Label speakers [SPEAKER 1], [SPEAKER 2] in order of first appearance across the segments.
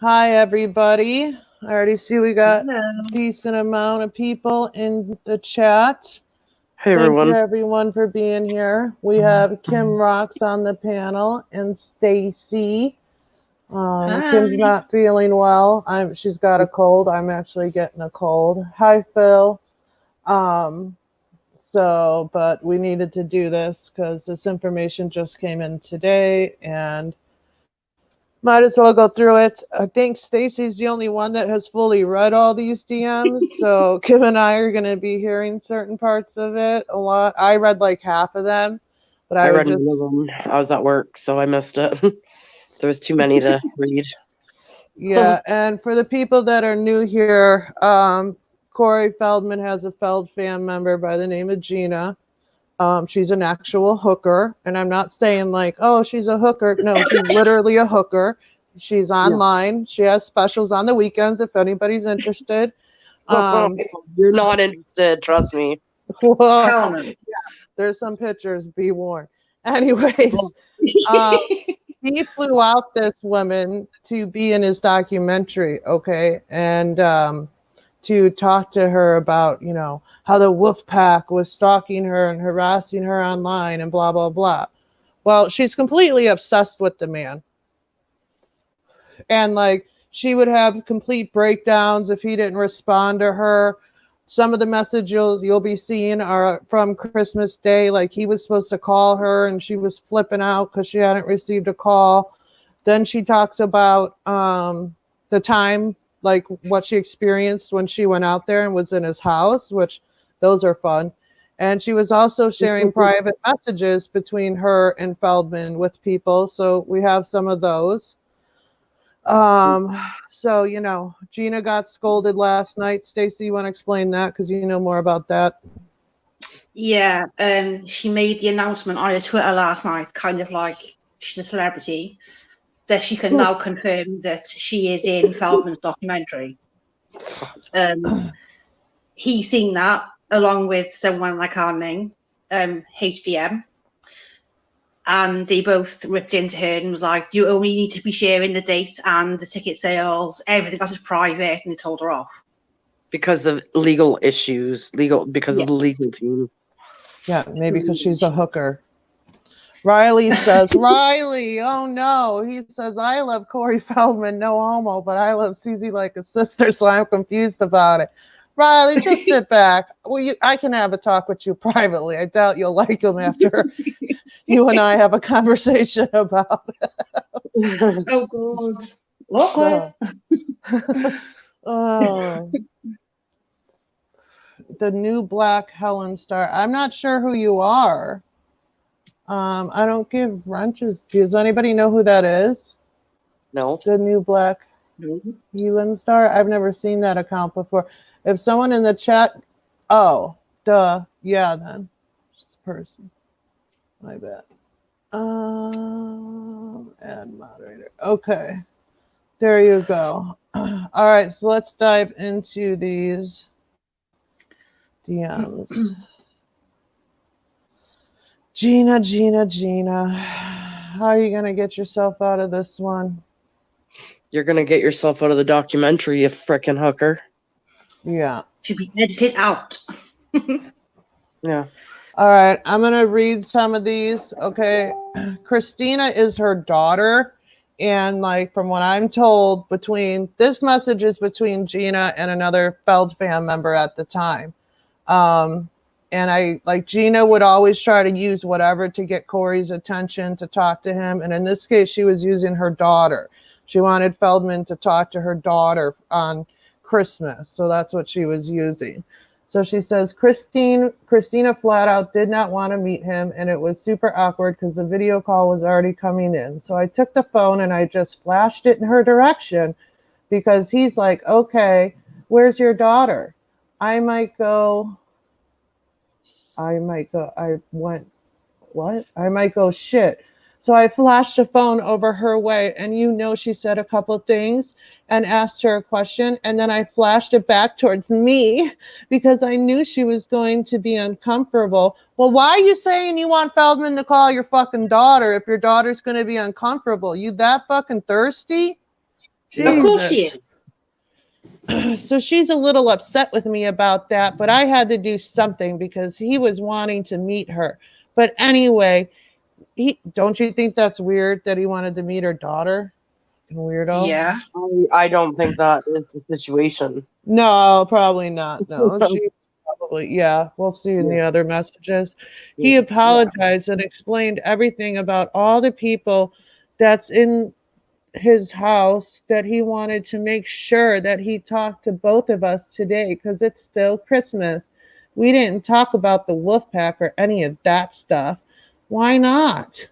[SPEAKER 1] Hi, everybody. I already see we got
[SPEAKER 2] Hello.
[SPEAKER 1] a decent amount of people in the chat.
[SPEAKER 3] Hey
[SPEAKER 1] Thank you,
[SPEAKER 3] everyone.
[SPEAKER 1] everyone, for being here. We have Kim Rocks on the panel and Stacy.
[SPEAKER 2] Hi.
[SPEAKER 1] Kim's not feeling well. She's got a cold. I'm actually getting a cold. Hi, Phil. Um, but we needed to do this because this information just came in today, and might as well go through it. I think Stacy's the only one that has fully read all these DMs. So Kim and I are going to be hearing certain parts of it a lot. I read like half of them, but
[SPEAKER 3] I
[SPEAKER 1] I would
[SPEAKER 3] read none
[SPEAKER 1] just,
[SPEAKER 3] of them. I was at work, so I missed it. There was too many to read.
[SPEAKER 1] yeah. And for the people that are new here, Corey Feldman has a Feld fan member by the name of Gina. She's an actual hooker, and I'm not saying like, oh, she's a hooker. No, she's literally a hooker. She's online. She has specials on the weekends if anybody's interested.
[SPEAKER 3] You're not interested, trust me.
[SPEAKER 1] Well,
[SPEAKER 2] Hell no.
[SPEAKER 1] there's some pictures. Be warned. Anyways, he flew out this woman to be in his documentary, okay, and to talk to her about, how the wolf pack was stalking her and harassing her online and blah, blah, blah. Well, she's completely obsessed with the man. And like, she would have complete breakdowns if he didn't respond to her. Some of the messages you'll be seeing are from Christmas Day. Like, he was supposed to call her and she was flipping out because she hadn't received a call. Then she talks about the time, like what she experienced when she went out there and was in his house, which those are fun. And she was also sharing private messages between her and Feldman with people. So we have some of those. So Gina got scolded last night. Stacy, you want to explain that because you know more about that?
[SPEAKER 2] Yeah, she made the announcement on her Twitter last night, kind of like she's a celebrity, that she can now confirm that she is in Feldman's documentary. He's seen that along with someone like our name, HDM. And they both ripped into her and was like, you only need to be sharing the dates and the ticket sales, everything else is private, and they told her off.
[SPEAKER 3] Because of legal issues. Because of the
[SPEAKER 2] Yes.
[SPEAKER 3] legal team.
[SPEAKER 1] Yeah, maybe because she's a hooker. Riley says, Riley, oh no. He says, I love Corey Feldman, no homo, but I love Susie like a sister, so I'm confused about it. Riley, just sit back. Well, I can have a talk with you privately. I doubt you'll like him after you and I have a conversation about it.
[SPEAKER 2] Oh, God. Awkward.
[SPEAKER 1] Oh. The new Black Helen Star. I'm not sure who you are. I don't give wrenches. Does anybody know who that is?
[SPEAKER 3] No.
[SPEAKER 1] The new Black Helen Star? I've never seen that account before. If someone in the chat, oh, duh, yeah, then this person. My bad. Add moderator. Okay, there you go. All right, so let's dive into these DMs. Gina. How are you going to get yourself out of this one?
[SPEAKER 3] You're going to get yourself out of the documentary, you frickin' hooker.
[SPEAKER 1] Yeah.
[SPEAKER 2] To be edited out.
[SPEAKER 3] Yeah.
[SPEAKER 1] All right, I'm going to read some of these. Okay. Christina is her daughter. And like, from what I'm told, this message is between Gina and another Feld fan member at the time. And Gina would always try to use whatever to get Corey's attention, to talk to him. And in this case, she was using her daughter. She wanted Feldman to talk to her daughter on Christmas. So that's what she was using. So she says, Christina flat out did not want to meet him. And it was super awkward because the video call was already coming in. So I took the phone and I just flashed it in her direction because he's like, okay, where's your daughter? I might go, shit. So I flashed a phone over her way, and she said a couple things and asked her a question, and then I flashed it back towards me because I knew she was going to be uncomfortable. Well, why are you saying you want Feldman to call your fucking daughter if your daughter's going to be uncomfortable? You that fucking thirsty?
[SPEAKER 2] Of course she
[SPEAKER 1] Jesus.
[SPEAKER 2] is.
[SPEAKER 1] So she's a little upset with me about that, but I had to do something because he was wanting to meet her. But anyway, don't you think that's weird that he wanted to meet her daughter? Weirdo.
[SPEAKER 2] Yeah.
[SPEAKER 3] I don't think that is the situation.
[SPEAKER 1] No, probably not. No, she probably, yeah. We'll see in the other messages. He apologized and explained everything about all the people that's in his house, that he wanted to make sure that he talked to both of us today because it's still Christmas. We didn't talk about the wolf pack or any of that stuff. Why not?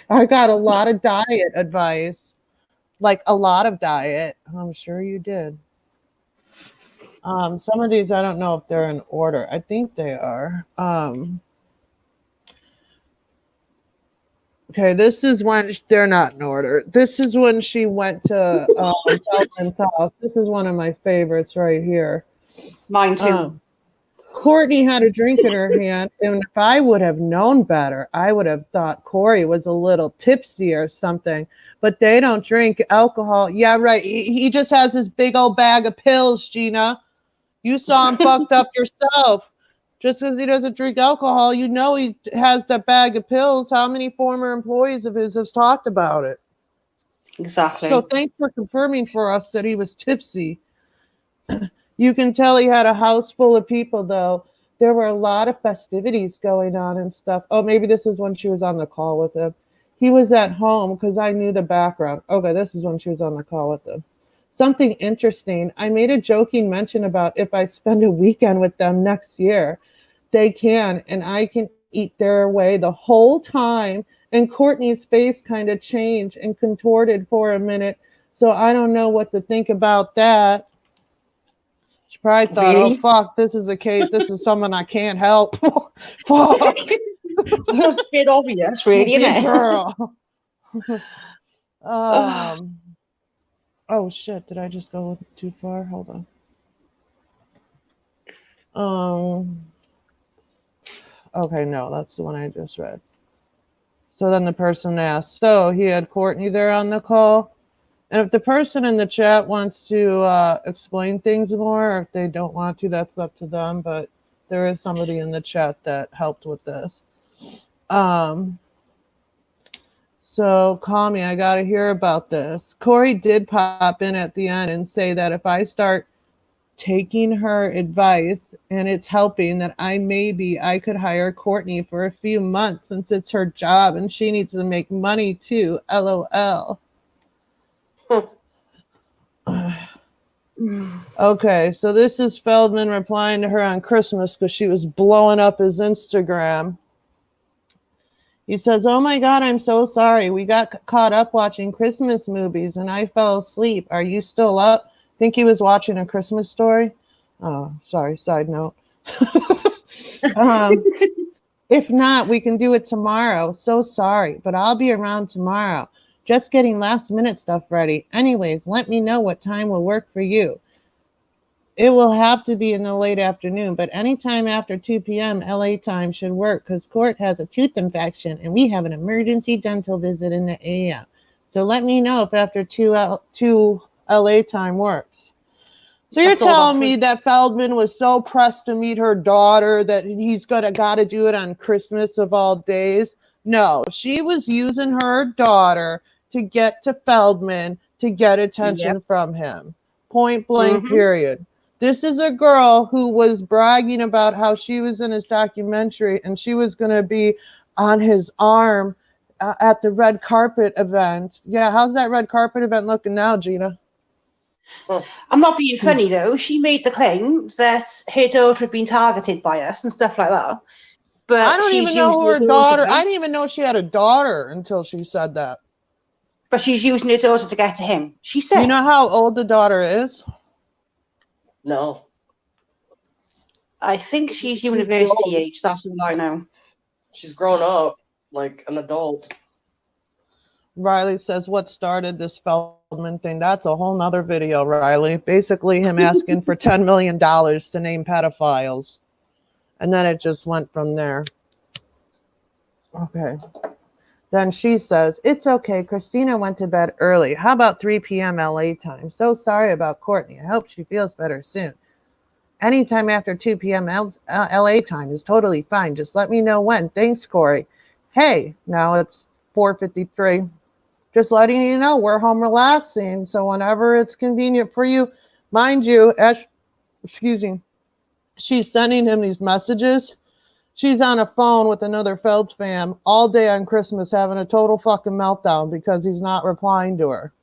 [SPEAKER 1] I got a lot of diet advice, like a lot of diet. I'm sure you did. Some of these I don't know if they're in order. I think they are. Okay, this is when they're not in order. This is when she went to Feldman's house. This is one of my favorites right here.
[SPEAKER 2] Mine too.
[SPEAKER 1] Courtney had a drink in her hand, and if I would have known better, I would have thought Corey was a little tipsy or something. But they don't drink alcohol. Yeah, right. He just has this big old bag of pills, Gina. You saw him fucked up yourself. Just because he doesn't drink alcohol, you know he has that bag of pills. How many former employees of his have talked about it?
[SPEAKER 2] Exactly.
[SPEAKER 1] So thanks for confirming for us that he was tipsy. You can tell he had a house full of people, though. There were a lot of festivities going on and stuff. Oh, maybe this is when she was on the call with him. He was at home because I knew the background. Okay, this is when she was on the call with him. Something interesting. I made a joking mention about if I spend a weekend with them next year, they can, and I can eat their way the whole time. And Courtney's face kind of changed and contorted for a minute. So I don't know what to think about that. She probably thought,
[SPEAKER 2] Really?
[SPEAKER 1] oh, fuck, this is a case. This is someone I can't help. Fuck.
[SPEAKER 2] A bit obvious, really, isn't it?
[SPEAKER 1] Girl. Oh, shit. Did I just go too far? Hold on. Okay, no, that's the one I just read. So then the person asked, so he had Courtney there on the call? And if the person in the chat wants to explain things more, or if they don't want to, that's up to them. But there is somebody in the chat that helped with this. So call me. I got to hear about this. Corey did pop in at the end and say that if I start taking her advice and it's helping, that I could hire Courtney for a few months since it's her job and she needs to make money too. LOL. Okay, so this is Feldman replying to her on Christmas because she was blowing up his Instagram. He says, oh my God, I'm so sorry. We got caught up watching Christmas movies and I fell asleep. Are you still up? Think he was watching A Christmas Story? Oh, sorry, side note. If not, we can do it tomorrow. So sorry, but I'll be around tomorrow. Just getting last minute stuff ready. Anyways, let me know what time will work for you. It will have to be in the late afternoon, but anytime after 2 p.m. LA time should work because Court has a tooth infection and we have an emergency dental visit in the AM. So let me know if after 2 LA time works. So you're telling me that Feldman was so pressed to meet her daughter that he's got to do it on Christmas of all days? No, she was using her daughter to get to Feldman to get attention from him. Point blank, period. This is a girl who was bragging about how she was in his documentary and she was going to be on his arm at the red carpet event. Yeah, how's that red carpet event looking now, Gina?
[SPEAKER 2] I'm not being funny, though. She made the claim that her daughter had been targeted by us and stuff like that. But
[SPEAKER 1] I don't even know who her daughter. I didn't even know she had a daughter until she said that.
[SPEAKER 2] But she's using her daughter to get to him. She said.
[SPEAKER 1] You know how old the daughter is?
[SPEAKER 3] No.
[SPEAKER 2] I think she's university age. That's all I know.
[SPEAKER 3] She's grown up like an adult.
[SPEAKER 1] Riley says, what started this Feldman thing? That's a whole nother video, Riley. Basically him asking for $10 million to name pedophiles. And then it just went from there. Okay. Then she says, "It's okay. Christina went to bed early. How about 3 p.m. LA time? So sorry about Courtney. I hope she feels better soon. Anytime after 2 p.m. LA time is totally fine. Just let me know when. Thanks, Corey." Hey, now it's 4:53. Just letting you know we're home relaxing. So whenever it's convenient for you, mind you, excuse me, she's sending him these messages. She's on a phone with another Phelps fam all day on Christmas having a total fucking meltdown because he's not replying to her.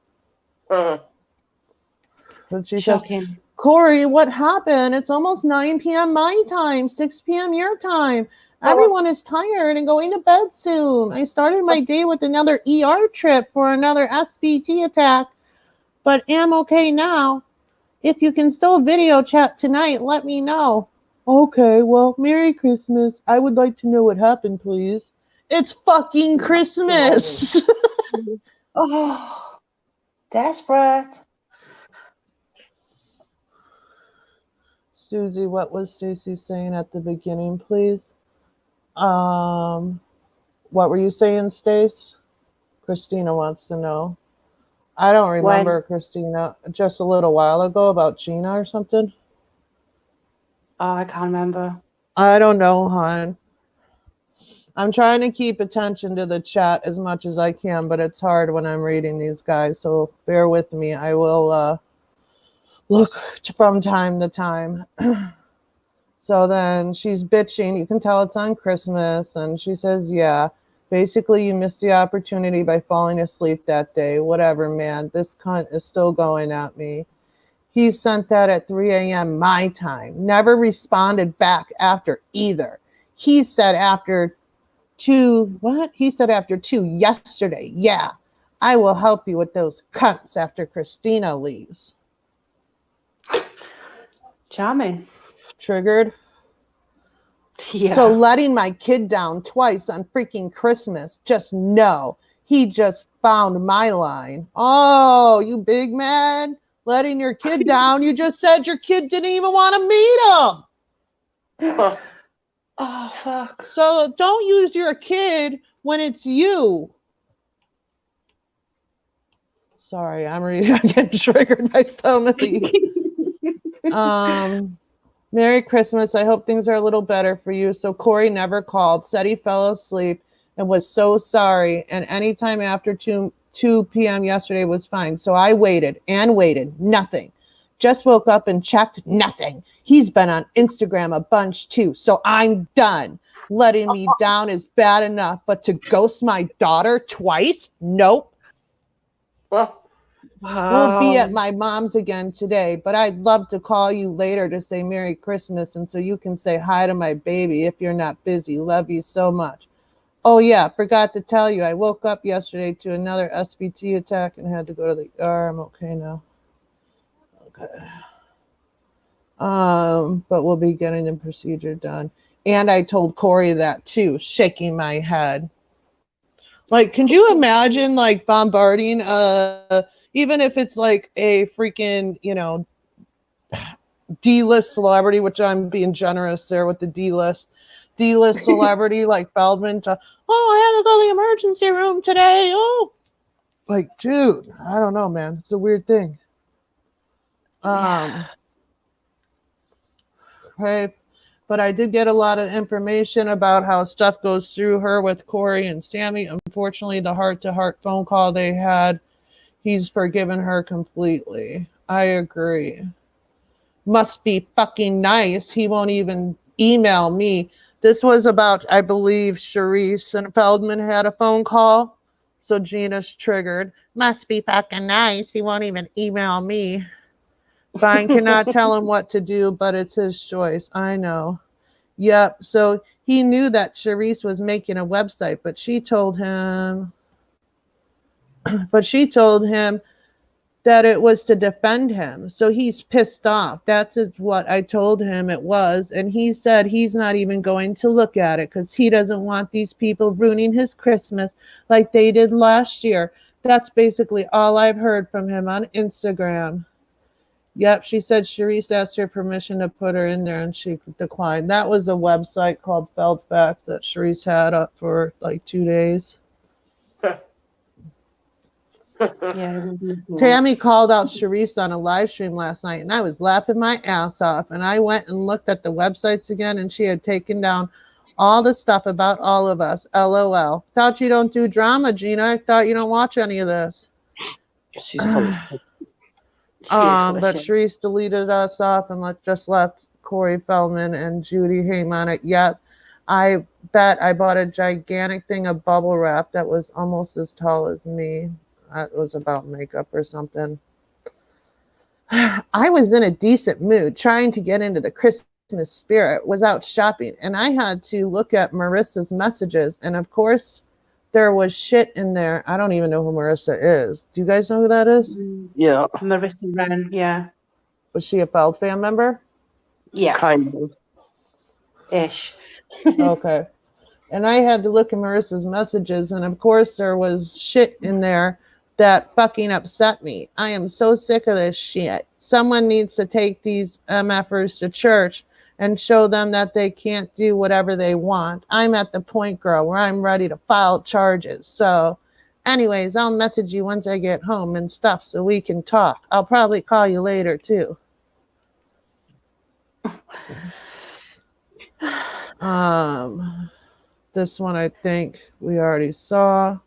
[SPEAKER 1] But she says,
[SPEAKER 2] Shocking.
[SPEAKER 1] "Corey, what happened? It's almost 9 p.m. my time, 6 p.m. your time. Everyone is tired and going to bed soon. I started my day with another ER trip for another SVT attack, but am okay now. If you can still video chat tonight, let me know." Okay, well, Merry Christmas. I would like to know what happened, please. It's fucking Christmas.
[SPEAKER 2] Oh, desperate.
[SPEAKER 1] Susie, what was Stacy saying at the beginning, please? What were you saying, Stace? Christina wants to know. I don't remember Christina just a little while ago about Gina or something.
[SPEAKER 2] Oh, I can't remember.
[SPEAKER 1] I don't know, hon. I'm trying to keep attention to the chat as much as I can, but it's hard when I'm reading these guys, so bear with me. I will look from time to time. So then she's bitching. You can tell it's on Christmas, and she says, yeah, basically you missed the opportunity by falling asleep that day. Whatever, man. This cunt is still going at me. He sent that at 3 a.m. my time. Never responded back after either. He said after 2, what? He said after 2 yesterday. Yeah, I will help you with those cunts after Christina leaves.
[SPEAKER 2] Charming.
[SPEAKER 1] Triggered?
[SPEAKER 2] Yeah.
[SPEAKER 1] So letting my kid down twice on freaking Christmas, just know he just found my line. Oh, you big man? Letting your kid down. You just said your kid didn't even want to meet him.
[SPEAKER 2] Oh, fuck.
[SPEAKER 1] So don't use your kid when it's you. Sorry, I'm getting triggered by so many. Merry Christmas. I hope things are a little better for you. So Corey never called, said he fell asleep and was so sorry. And anytime after 2 p.m. yesterday was fine. So I waited and waited. Nothing. Just woke up and checked. Nothing. He's been on Instagram a bunch too. So I'm done. Letting me down is bad enough, but to ghost my daughter twice? Nope.
[SPEAKER 2] Wow.
[SPEAKER 1] We'll be at my mom's again today, but I'd love to call you later to say Merry Christmas and so you can say hi to my baby if you're not busy. Love you so much. Oh yeah, forgot to tell you, I woke up yesterday to another SVT attack and had to go to the ER. I'm okay now. Okay. But we'll be getting the procedure done. And I told Corey that too, shaking my head. Like, can you imagine like bombarding even if it's like a freaking, D-list celebrity, which I'm being generous there with the D-list celebrity like Feldman to, I had to go to the emergency room today. Oh, like, dude, I don't know, man. It's a weird thing. Okay. But I did get a lot of information about how stuff goes through her with Corey and Sammy. Unfortunately, the heart-to-heart phone call they had, he's forgiven her completely. I agree. Must be fucking nice. He won't even email me. This was about, I believe, Charisse and Feldman had a phone call. So Gina's triggered. Must be fucking nice. He won't even email me. Fine, cannot tell him what to do, but it's his choice. I know. Yep. So he knew that Charisse was making a website, but she told him that it was to defend him. So he's pissed off. That's what I told him it was. And he said he's not even going to look at it because he doesn't want these people ruining his Christmas like they did last year. That's basically all I've heard from him on Instagram. Yep, she said Charisse asked her permission to put her in there and she declined. That was a website called Feldfax that Charisse had up for like 2 days.
[SPEAKER 2] Yeah. It will be cool.
[SPEAKER 1] Tammy called out Sharice on a live stream last night, and I was laughing my ass off. And I went and looked at the websites again, and she had taken down all the stuff about all of us. LOL. Thought you don't do drama, Gina. I thought you don't watch any of this.
[SPEAKER 3] She's full of shit.
[SPEAKER 2] She is full of
[SPEAKER 1] But
[SPEAKER 2] shit.
[SPEAKER 1] Sharice deleted us off and just left Corey Feldman and Judy Haim on it. Yep. I bet I bought a gigantic thing of bubble wrap that was almost as tall as me. That was about makeup or something. I was in a decent mood trying to get into the Christmas spirit, was out shopping, and I had to look at Marissa's messages. And of course, there was shit in there. I don't even know who Marissa is. Do you guys know who that is?
[SPEAKER 3] Yeah,
[SPEAKER 2] Marissa Wren, yeah.
[SPEAKER 1] Was she a Feld fan member?
[SPEAKER 2] Yeah,
[SPEAKER 3] kind of.
[SPEAKER 2] ish.
[SPEAKER 1] Okay. And I had to look at Marissa's messages, and of course, there was shit in there that fucking upset me. I am so sick of this shit. Someone needs to take these MFers to church and show them that they can't do whatever they want. I'm at the point, girl, where I'm ready to file charges. So, anyways, I'll message you once I get home and stuff so we can talk. I'll probably call you later, too. This one I think we already saw.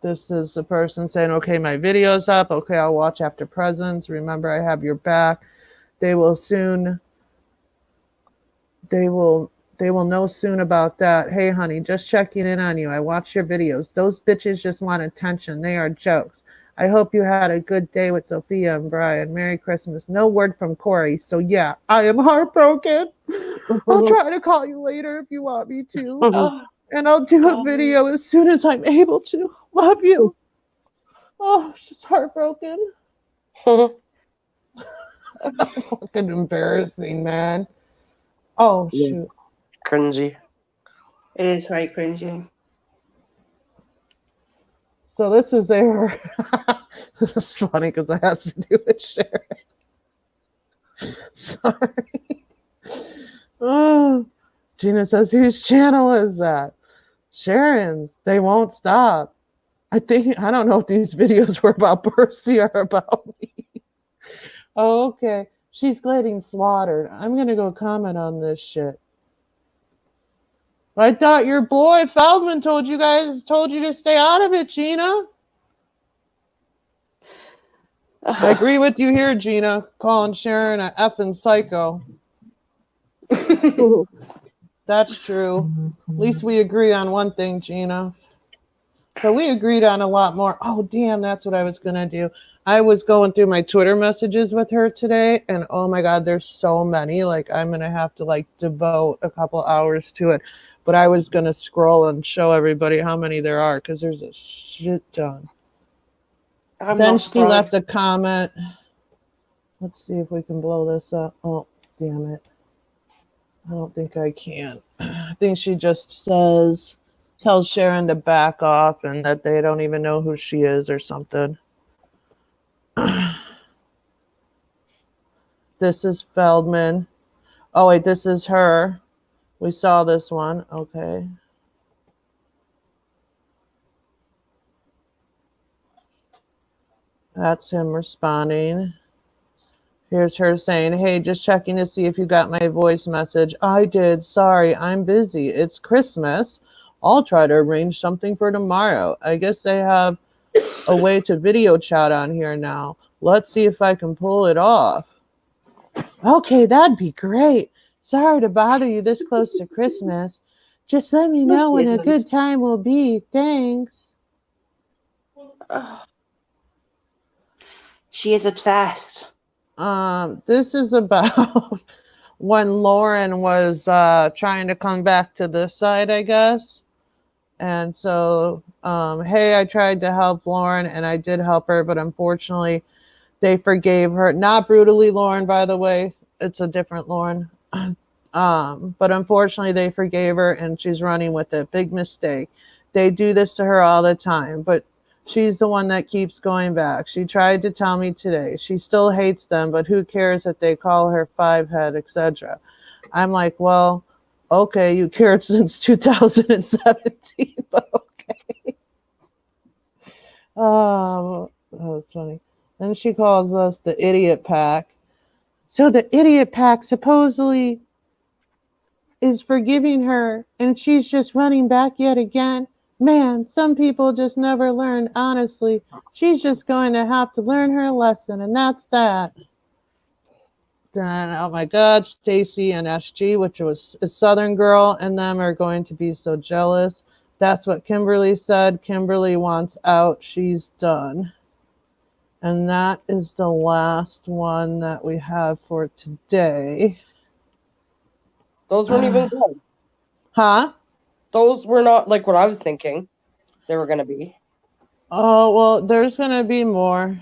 [SPEAKER 1] This is the person saying, okay, my video's up. Okay, I'll watch after presents. Remember, I have your back. They will know soon about that. Hey, honey, just checking in on you. I watch your videos. Those bitches just want attention. They are jokes. I hope you had a good day with Sophia and Brian. Merry Christmas. No word from Corey. So, yeah, I am heartbroken. I'll try to call you later if you want me to.
[SPEAKER 2] Oh,
[SPEAKER 1] And I'll do a video as soon as I'm able to. Love you. Oh, just heartbroken. Fucking embarrassing, man. Oh,
[SPEAKER 3] Yeah.
[SPEAKER 1] shoot.
[SPEAKER 3] Cringy.
[SPEAKER 2] it is very cringy.
[SPEAKER 1] So this is their. It's funny because it has to do with Sharon. Sorry. Oh, Gina says, whose channel is that? Sharon's. They won't stop. I don't know if these videos were about Percy or about me. Oh, okay. She's getting slaughtered. I'm going to go comment on this shit. I thought your boy Feldman told you to stay out of it, Gina. I agree with you here, Gina, calling Sharon a effing psycho. That's true. At least we agree on one thing, Gina. But we agreed on a lot more. Oh, damn, that's what I was going to do. I was going through my Twitter messages with her today, and oh my God, there's so many. Like, I'm going to have to, devote a couple hours to it. But I was going to scroll and show everybody how many there are, because there's a shit ton. Then she left a comment. Let's see if we can blow this up. Oh, damn it. I don't think I can. I think she just tells Sharon to back off and that they don't even know who she is or something. This is Feldman. Oh, wait, this is her. We saw this one. Okay. That's him responding. Here's her saying, hey, just checking to see if you got my voice message. I did. Sorry, I'm busy. It's Christmas. I'll try to arrange something for tomorrow. I guess they have a way to video chat on here now. Let's see if I can pull it off. Okay, that'd be great. Sorry to bother you this close to Christmas. Just let me know when a good time will be. Thanks.
[SPEAKER 2] She is obsessed.
[SPEAKER 1] This is about when Lauren was trying to come back to this side, I guess. And so, hey, I tried to help Lauren, and I did help her, but unfortunately, they forgave her. Not brutally, Lauren, by the way. It's a different Lauren. But unfortunately, they forgave her, and she's running with it. Big mistake. They do this to her all the time, but she's the one that keeps going back. She tried to tell me today. She still hates them, but who cares if they call her five head, etc. I'm like, well, Okay, you cared since 2017, but okay. That's funny. Then she calls us the idiot pack. So the idiot pack supposedly is forgiving her, and she's just running back yet again. Man, some people just never learn, honestly. She's just going to have to learn her lesson, and that's that. Then, oh my God, Stacy and SG, which was a Southern girl, and them are going to be so jealous. That's what Kimberly said. Kimberly wants out. She's done. And that is the last one that we have for today.
[SPEAKER 3] Those weren't even good.
[SPEAKER 1] Huh?
[SPEAKER 3] Those were not like what I was thinking they were going to be.
[SPEAKER 1] Oh, well, there's going to be more.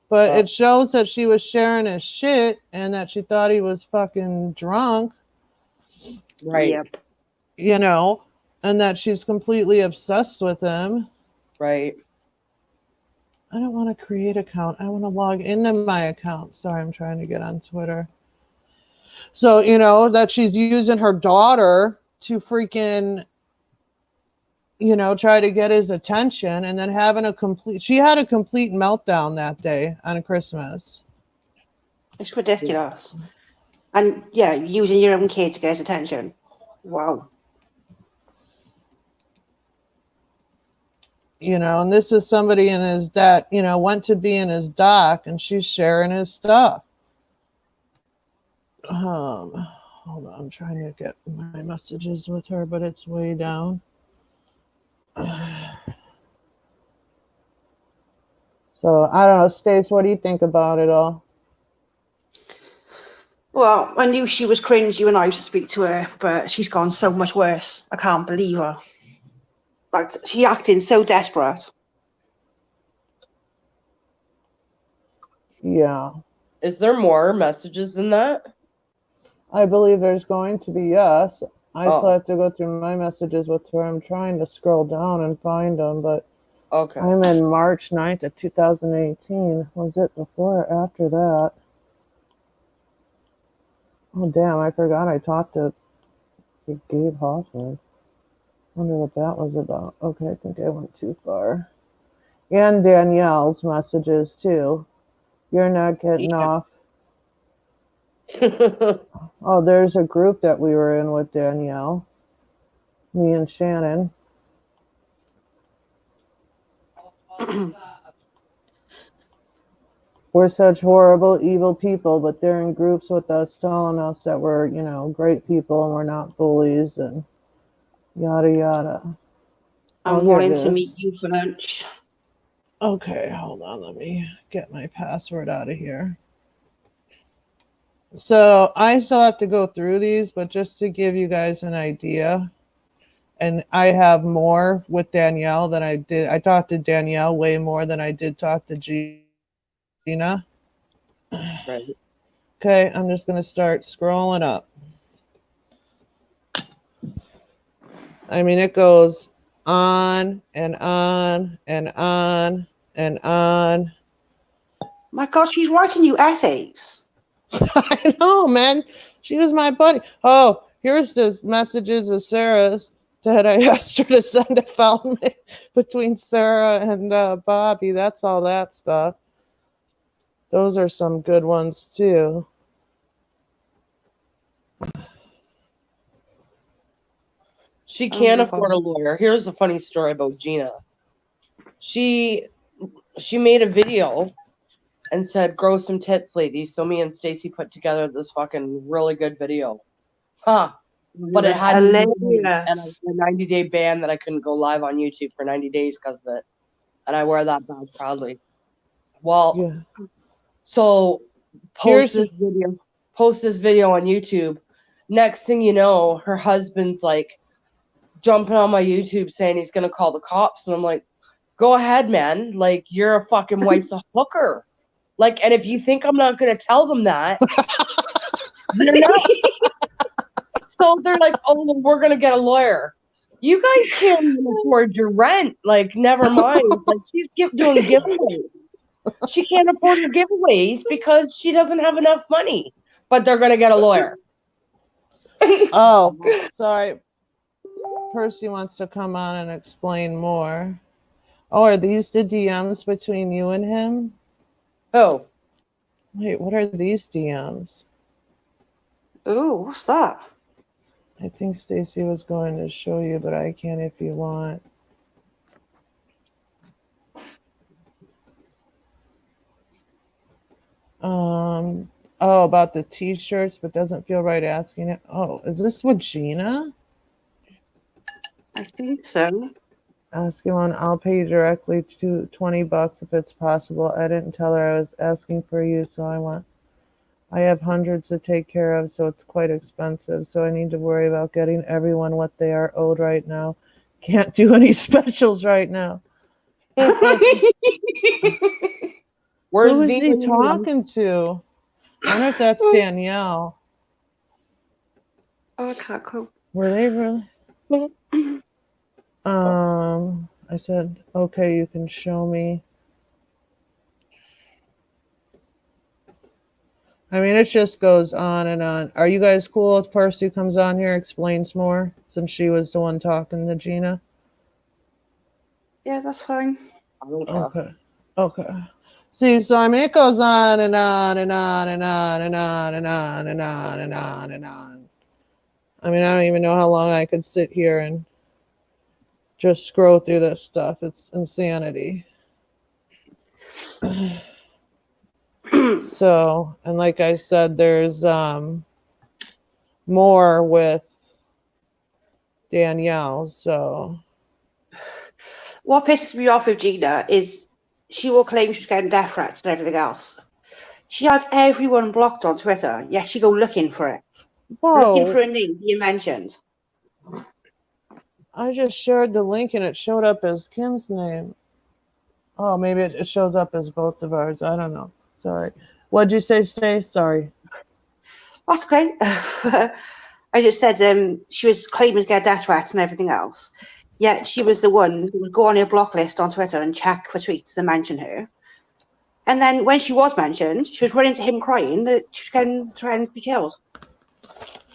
[SPEAKER 1] But
[SPEAKER 3] Oh.
[SPEAKER 1] it shows that she was sharing his shit and that she thought he was fucking drunk,
[SPEAKER 3] Right.
[SPEAKER 2] Yep.
[SPEAKER 1] you know, and that she's completely obsessed with him.
[SPEAKER 3] Right.
[SPEAKER 1] I don't want to create an account. I want to log into my account. Sorry, I'm trying to get on Twitter. So, you know, that she's using her daughter to freaking, you know, try to get his attention, and then she had a complete meltdown that day on Christmas.
[SPEAKER 2] It's ridiculous. And yeah, using your own kid to get his attention. Wow.
[SPEAKER 1] You know, and this is somebody in his that, you know, went to be in his doc, and she's sharing his stuff. Hold on, I'm trying to get my messages with her, but it's way down. So I don't know, Stace, what do you think about it all?
[SPEAKER 2] Well, I knew she was cringy when I used to speak to her, but she's gone so much worse. I can't believe her. Like, she's acting so desperate.
[SPEAKER 1] Yeah.
[SPEAKER 3] Is there more messages than that?
[SPEAKER 1] I believe there's going to be, yes. I still
[SPEAKER 3] Oh.
[SPEAKER 1] have to go through my messages with her. I'm trying to scroll down and find them, but
[SPEAKER 3] Okay.
[SPEAKER 1] I'm in March 9th of 2018. Was it before or after that? Oh, damn, I forgot I talked to Gabe Hoffman. Wonder what that was about. Okay, I think I went too far. And Danielle's messages, too. You're not getting
[SPEAKER 2] Yeah.
[SPEAKER 1] off. Oh, there's a group that we were in with Danielle. Me and Shannon. We're such horrible, evil people, but they're in groups with us telling us that we're, you know, great people and we're not bullies and yada yada.
[SPEAKER 2] I'm
[SPEAKER 1] Oh, here it
[SPEAKER 2] wanting
[SPEAKER 1] is.
[SPEAKER 2] to meet you for lunch.
[SPEAKER 1] Okay, hold on. Let me get my password out of here. So I still have to go through these, but just to give you guys an idea, and I have more with Danielle than I did. I talked to Danielle way more than I did talk to Gina.
[SPEAKER 3] Right.
[SPEAKER 1] Okay, I'm just going to start scrolling up. I mean, it goes on and on and on and on.
[SPEAKER 2] My God, she's writing you essays.
[SPEAKER 1] I know, man. She was my buddy. Oh, here's the messages of Sarah's that I asked her to send to Feldman between Sarah and Bobby. That's all that stuff. Those are some good ones, too.
[SPEAKER 3] She can't
[SPEAKER 2] Oh,
[SPEAKER 3] afford a lawyer. Here's a funny story about Gina. She made a video and said, "Grow some tits, ladies." So me and Stacy put together this fucking really good video. Huh. But it had and a 90-day ban that I couldn't go live on YouTube for 90 days because of it. And I wear that badge proudly. Well,
[SPEAKER 1] Yeah.
[SPEAKER 3] so post this video on YouTube. Next thing you know, her husband's like jumping on my YouTube saying he's gonna call the cops, and I'm like, go ahead, man. Like, you're a fucking wife's a hooker. Like, and if you think I'm not gonna tell them that, you're not. So they're like, oh, we're gonna get a lawyer. You guys can't even afford your rent. Like, never mind. Like, she's doing giveaways. She can't afford her giveaways because she doesn't have enough money. But they're gonna get a lawyer.
[SPEAKER 1] Oh, sorry. Percy wants to come on and explain more. Oh, are these the DMs between you and him?
[SPEAKER 3] Oh,
[SPEAKER 1] Wait, what are these DMs?
[SPEAKER 2] Oh, what's that?
[SPEAKER 1] I think Stacy was going to show you, but I can if you want. Oh, about the t-shirts, but doesn't feel right asking it. Oh, is this with Gina?
[SPEAKER 2] I think so.
[SPEAKER 1] Asking one, I'll pay you directly to $20 if it's possible. I didn't tell her I was asking for you, so I have hundreds to take care of, so it's quite expensive. So I need to worry about getting everyone what they are owed right now. Can't do any specials right now.
[SPEAKER 3] where's
[SPEAKER 1] Who is
[SPEAKER 3] V
[SPEAKER 1] he
[SPEAKER 3] and you?
[SPEAKER 1] talking to? I wonder if that's Danielle.
[SPEAKER 2] Oh, I can't cope.
[SPEAKER 1] Were they really? I said, okay, you can show me. I mean, it just goes on and on. Are you guys cool if Percy comes on here, explains more, since she was the one talking to Gina?
[SPEAKER 2] Yeah, that's fine.
[SPEAKER 1] Okay. Okay. See, so I mean, it goes on and on and on and on and on and on and on and on and on. I mean, I don't even know how long I could sit here and just scroll through this stuff. It's insanity. So, and like I said, there's more with Danielle. So,
[SPEAKER 2] What pisses me off with Gina is she will claim she's getting death threats and everything else. She has everyone blocked on Twitter, yet she go looking for it. Looking for
[SPEAKER 1] whoa!
[SPEAKER 2] a name being mentioned.
[SPEAKER 1] I just shared the link and it showed up as Kim's name. Oh, maybe it shows up as both of ours. I don't know. Sorry. What'd you say, Stace? Sorry.
[SPEAKER 2] That's okay. I just said she was claiming to get death threats and everything else. Yet she was the one who would go on her block list on Twitter and check for tweets that mention her. And then when she was mentioned, she was running to him crying that she was getting threatened to be killed.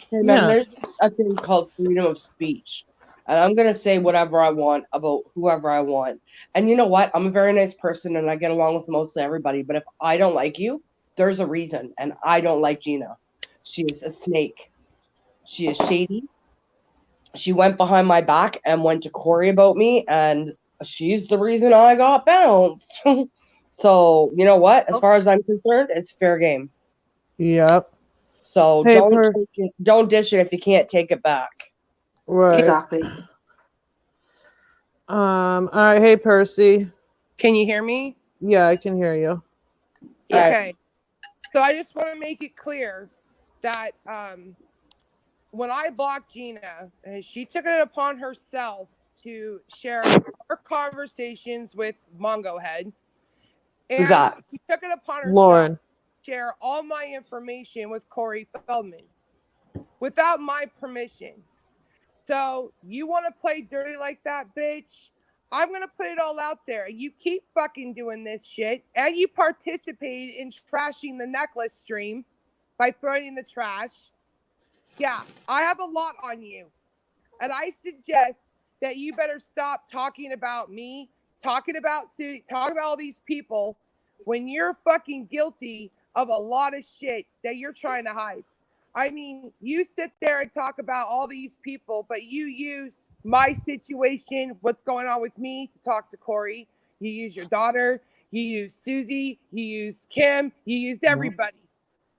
[SPEAKER 3] Hey man,
[SPEAKER 1] Yeah.
[SPEAKER 3] there's a thing called freedom of speech. And I'm gonna say whatever I want about whoever I want. And you know what? I'm a very nice person and I get along with mostly everybody. But if I don't like you, there's a reason. And I don't like Gina. She is a snake. She is shady. She went behind my back and went to Corey about me, and she's the reason I got bounced. So, you know what? As far as I'm concerned, it's fair game.
[SPEAKER 1] Yep.
[SPEAKER 3] So
[SPEAKER 1] Hey,
[SPEAKER 3] don't dish it if you can't take it back.
[SPEAKER 1] Right.
[SPEAKER 2] Exactly.
[SPEAKER 1] All right. Hey, Percy.
[SPEAKER 4] Can you hear me?
[SPEAKER 1] Yeah, I can hear you.
[SPEAKER 2] Yeah.
[SPEAKER 4] Okay. So I just want to make it clear that when I blocked Gina, she took it upon herself to share her conversations with Mongo Head. And
[SPEAKER 3] Who's that?
[SPEAKER 4] she took it upon herself
[SPEAKER 1] Lauren.
[SPEAKER 4] to share all my information with Corey Feldman without my permission. So you want to play dirty like that, bitch? I'm going to put it all out there. You keep fucking doing this shit, and you participated in trashing the necklace stream by throwing it in the trash. Yeah, I have a lot on you. And I suggest that you better stop talking about me, talking about Sue, talking about all these people when you're fucking guilty of a lot of shit that you're trying to hide. I mean, you sit there and talk about all these people, but you use my situation, what's going on with me, to talk to Corey. You use your daughter, you use Susie, you use Kim, you used everybody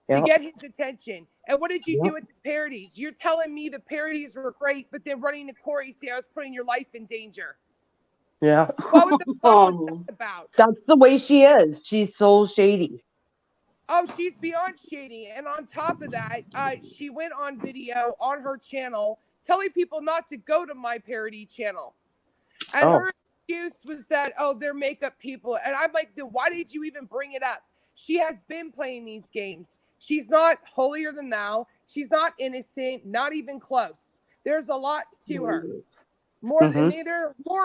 [SPEAKER 4] to get his attention. And what did you do with the parodies? You're telling me the parodies were great, but then running to Corey saying I was putting your life in danger.
[SPEAKER 3] Yeah.
[SPEAKER 4] What the fuck was that about?
[SPEAKER 3] That's the way she is. She's so shady.
[SPEAKER 4] Oh, she's beyond shady. And on top of that, she went on video on her channel telling people not to go to my parody channel. And her excuse was that, oh, they're makeup people. And I'm like, then why did you even bring it up? She has been playing these games. She's not holier than thou. She's not innocent, not even close. There's a lot to her. More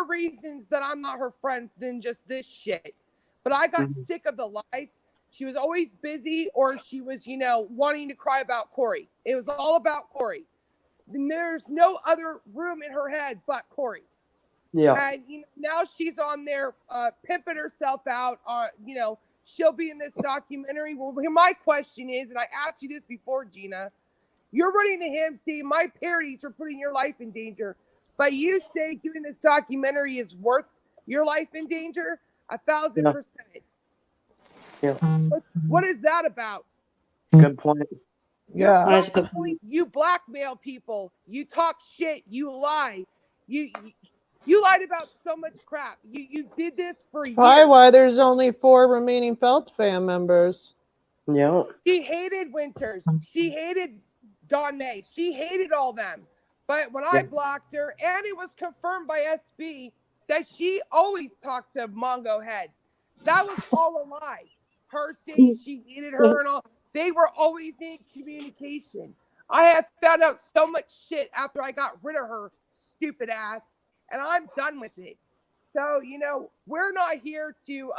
[SPEAKER 4] reasons that I'm not her friend than just this shit. But I got sick of the lies. She was always busy, or she was, wanting to cry about Corey. It was all about Corey. there's no other room in her head but Corey.
[SPEAKER 3] Yeah.
[SPEAKER 4] And now she's on there pimping herself out. She'll be in this documentary. Well, my question is, and I asked you this before, Gina, you're running to him saying my parodies are putting your life in danger, but you say doing this documentary is worth your life in danger? 1,000%.
[SPEAKER 3] Yeah.
[SPEAKER 4] What is that about?
[SPEAKER 3] Good point.
[SPEAKER 1] Yeah.
[SPEAKER 2] That's a good point.
[SPEAKER 4] You blackmail people. You talk shit. You lie. You lied about so much crap. You did this for years.
[SPEAKER 1] Why there's only 4 remaining Felt fan members.
[SPEAKER 3] Yeah.
[SPEAKER 4] She hated Winters. She hated Dawn May. She hated all them. But when I blocked her, and it was confirmed by SB that she always talked to Mongo Head. That was all a lie. Her saying she hated her and all. They were always in communication. I have found out so much shit after I got rid of her stupid ass. And I'm done with it. So, we're not here to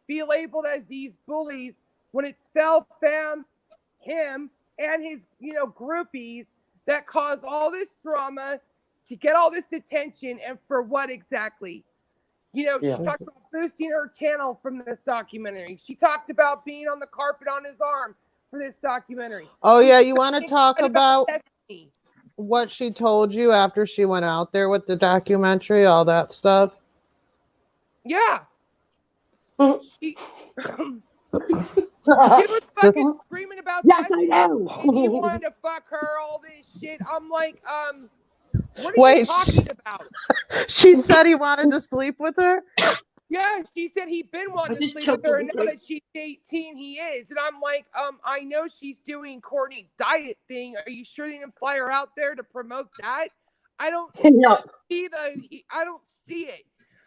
[SPEAKER 4] be labeled as these bullies when it's Felt Fam, him, and his, groupies that cause all this drama to get all this attention. And for what exactly? She talked about boosting her channel from this documentary. She talked about being on the carpet on his arm for this documentary.
[SPEAKER 1] Oh, yeah. You want to talk about
[SPEAKER 4] Destiny.
[SPEAKER 1] what she told you after she went out there with the documentary, all that stuff?
[SPEAKER 4] Yeah. She was fucking screaming about Destiny. And he wanted to fuck her, all this shit. I'm like, what are you talking about?
[SPEAKER 1] She said he wanted to sleep with her?
[SPEAKER 4] Yeah, she said he'd been wanting to sleep with her, and now that she's 18, he is. And I'm like, I know she's doing Courtney's diet thing. Are you sure they didn't fly her out there to promote that? I don't see I don't see it.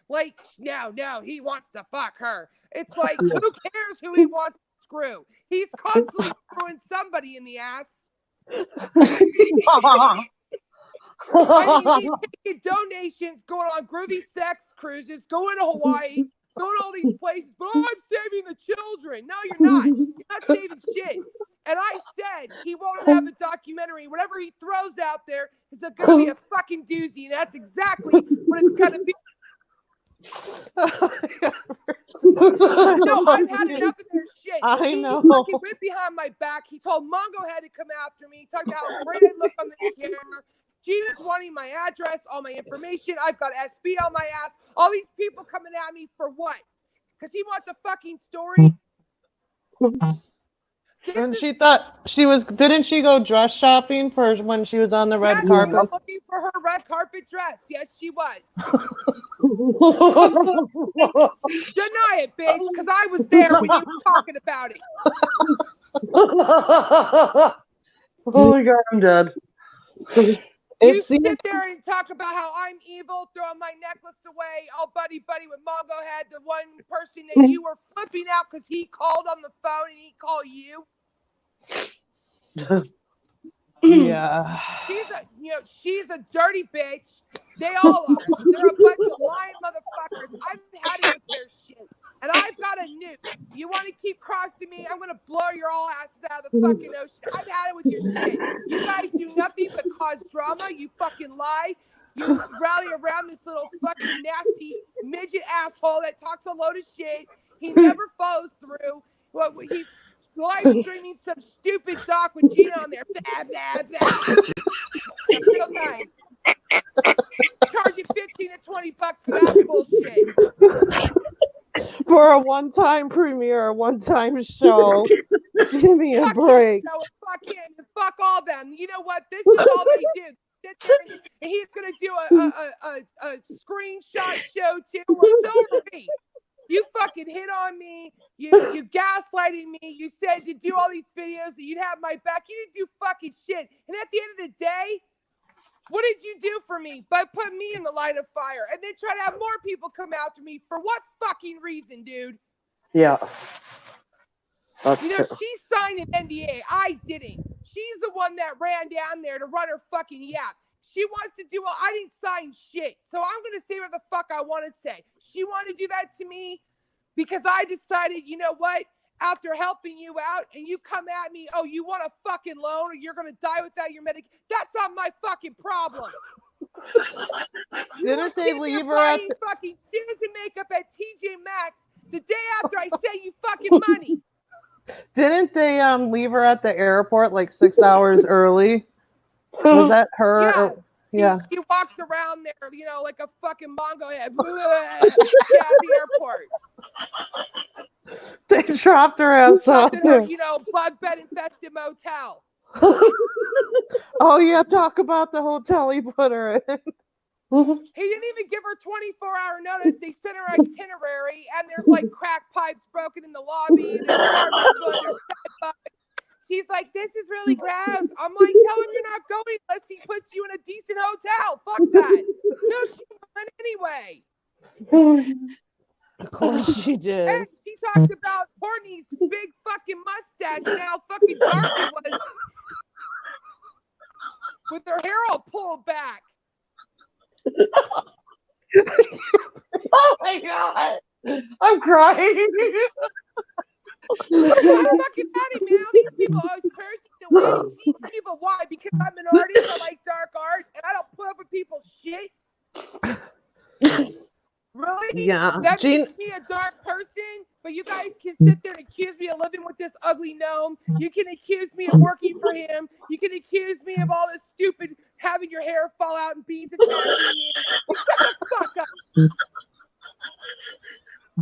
[SPEAKER 4] Like, no, he wants to fuck her. It's like, who cares who he wants to screw? He's constantly screwing somebody in the ass. I mean, he's taking donations, going on groovy sex cruises, going to Hawaii, going to all these places. But I'm saving the children. No, you're not. You're not saving shit. And I said he won't have a documentary. Whatever he throws out there is going to be a fucking doozy. And that's exactly what it's going to be. No, I've had enough of their shit.
[SPEAKER 1] I know.
[SPEAKER 4] He fucking went behind my back. He told Mongo Head to come after me. He talked about how great I look on the camera. Gina's wanting my address, all my information. I've got SB on my ass. All these people coming at me for what? Because he wants a fucking story?
[SPEAKER 1] And she thought she was, didn't she go dress shopping for when she was on the red carpet?
[SPEAKER 4] She was looking for her red carpet dress. Yes, she was. Deny it, bitch, because I was there when you were talking about it.
[SPEAKER 3] Oh my God, I'm dead.
[SPEAKER 4] You sit there and talk about how I'm evil, throwing my necklace away, all buddy with Mongo Head, the one person that you were flipping out because he called on the phone and he called you.
[SPEAKER 1] Yeah.
[SPEAKER 4] She's a dirty bitch. They all are. They're a bunch of lying motherfuckers. I've had it with their shit. And I've got a nuke. You want to keep crossing me? I'm going to blow your all asses out of the fucking ocean. I've had it with your shit. You guys do nothing but cause drama. You fucking lie. You rally around this little fucking nasty midget asshole that talks a load of shit. He never follows through. Well, he's live streaming some stupid doc with Gina on there. Real nice. Charge you $15 to $20 for that bullshit.
[SPEAKER 1] For a one-time premiere, a one-time show. Give me a break.
[SPEAKER 4] No, fuck him. Fuck all them. You know what? This is all they do. Sit there and he's gonna do a screenshot show too. Well, so are we. You fucking hit on me. You gaslighting me. You said you'd do all these videos that you'd have my back. You didn't do fucking shit. And at the end of the day, what did you do for me? By putting me in the line of fire and then try to have more people come after me for what fucking reason, dude?
[SPEAKER 3] Yeah.
[SPEAKER 4] She signed an NDA. I didn't. She's the one that ran down there to run her fucking yap. She wants to do well. I didn't sign shit. So I'm going to say what the fuck I want to say. She wanted to do that to me because I decided, you know what? after helping you out, and you come at me, oh, you want a fucking loan or you're going to die without your medication. That's not my fucking problem.
[SPEAKER 1] Didn't they
[SPEAKER 4] Sitting
[SPEAKER 1] leave
[SPEAKER 4] there
[SPEAKER 1] her at
[SPEAKER 4] buying fucking shoes and makeup at TJ Maxx the day after I sent you fucking money.
[SPEAKER 1] Didn't they leave her at the airport like 6 hours early? Was that her?
[SPEAKER 4] Yeah.
[SPEAKER 1] Or, yeah.
[SPEAKER 4] She walks around there, you know, like a fucking Mongo head. Yeah, at the airport.
[SPEAKER 1] They dropped her ass off.
[SPEAKER 4] Dropped in her, you know, bug bed infested motel.
[SPEAKER 1] Oh yeah, talk about the hotel he put her in.
[SPEAKER 4] He didn't even give her 24-hour notice. They sent her itinerary, and there's like crack pipes broken in the lobby. There's garbage food, there's bed bugs. She's like, this is really gross. I'm like, tell him you're not going unless he puts you in a decent hotel. Fuck that. No, she went anyway.
[SPEAKER 1] Of course she did.
[SPEAKER 4] And she talked about Courtney's big fucking mustache and how fucking dark it was with her hair all pulled back.
[SPEAKER 3] Oh my god. I'm crying.
[SPEAKER 4] I'm fucking mad at me. All these people, oh, she's the witch. She's evil. Why? Because I'm an artist. I like dark art, and I don't put up with people's shit. Really?
[SPEAKER 1] Yeah.
[SPEAKER 4] That makes me a dark person, but you guys can sit there and accuse me of living with this ugly gnome. You can accuse me of working for him. You can accuse me of all this stupid having your hair fall out and bees attacking you. Shut the fuck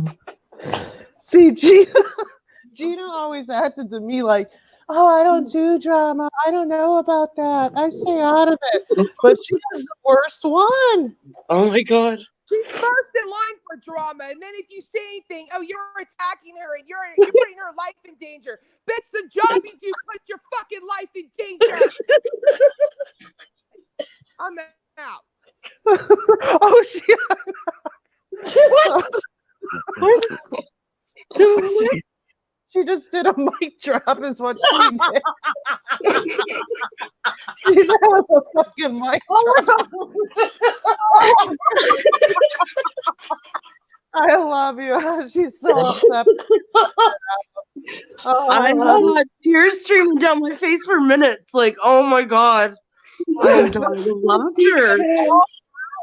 [SPEAKER 4] up.
[SPEAKER 1] See, Gina always acted to me like, oh, I don't do drama. I don't know about that. I stay out of it. But she is the worst one.
[SPEAKER 3] Oh my god.
[SPEAKER 4] She's first in line for drama, and then if you say anything, oh, you're attacking her and you're putting her life in danger. Bitch, the job you do puts your fucking life in danger. I'm out.
[SPEAKER 1] Oh, she just did a mic drop is what she did. She said it was a fucking mic drop. I love you. She's so upset. Oh,
[SPEAKER 3] I had tears streaming down my face for minutes. Like, oh my god. I'm dying of laughter.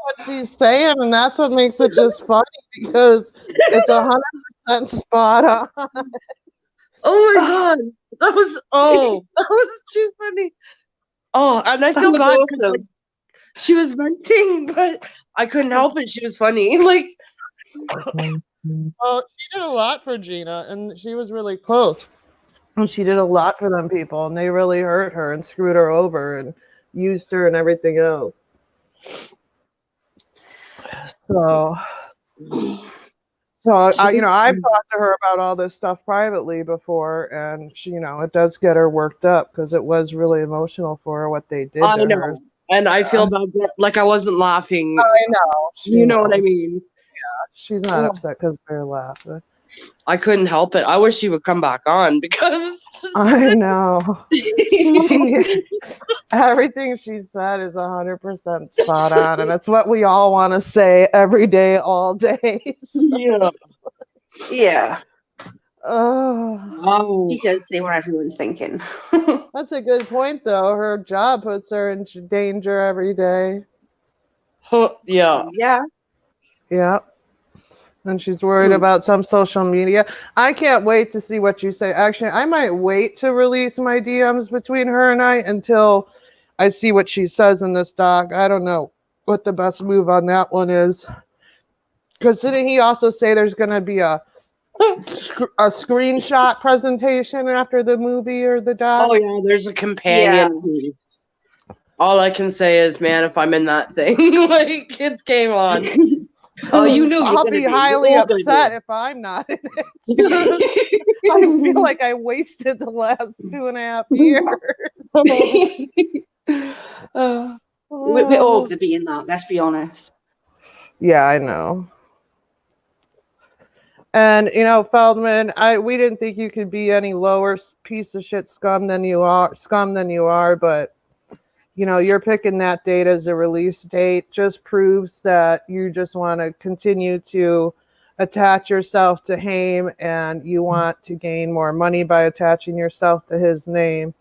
[SPEAKER 1] what she's saying, and that's what makes it just funny because it's 100% spot on.
[SPEAKER 3] Oh my god. That was too funny. Oh, and I feel bad 'cause, like, she was venting, but I couldn't help it. She was funny. Like,
[SPEAKER 1] Well, she did a lot for Gina, and she was really close. And she did a lot for them people, and they really hurt her and screwed her over and used her and everything else. So I've talked to her about all this stuff privately before, and she, it does get her worked up because it was really emotional for her what they did
[SPEAKER 3] I
[SPEAKER 1] to
[SPEAKER 3] know.
[SPEAKER 1] her.
[SPEAKER 3] And I feel bad, like I wasn't laughing.
[SPEAKER 1] I know.
[SPEAKER 3] You know what I mean?
[SPEAKER 1] She's not upset because we're laughing.
[SPEAKER 3] I couldn't help it. I wish she would come back on because
[SPEAKER 1] I know. Everything she said is 100% spot on, and it's what we all want to say every day, all day.
[SPEAKER 3] yeah.
[SPEAKER 2] Yeah.
[SPEAKER 1] Oh,
[SPEAKER 2] He does say what everyone's thinking.
[SPEAKER 1] that's a good point, though. Her job puts her in danger every day.
[SPEAKER 3] Yeah.
[SPEAKER 2] Yeah.
[SPEAKER 1] Yeah. And she's worried about some social media. I can't wait to see what you say. Actually, I might wait to release my DMs between her and I until I see what she says in this doc. I don't know what the best move on that one is. Because didn't he also say there's going to be a screenshot presentation after the movie or the doc?
[SPEAKER 3] Oh, yeah, there's a companion. Yeah. All I can say is, man, if I'm in that thing, like, it's game on.
[SPEAKER 2] Oh, you know,
[SPEAKER 1] I'll be highly upset if I'm not in it. I feel like I wasted the last 2.5 years.
[SPEAKER 2] We're all to be in that, let's be honest.
[SPEAKER 1] Yeah, I know. And, Feldman, we didn't think you could be any lower piece of shit scum than you are, but you're picking that date as a release date just proves that you just want to continue to attach yourself to Haim and you want to gain more money by attaching yourself to his name,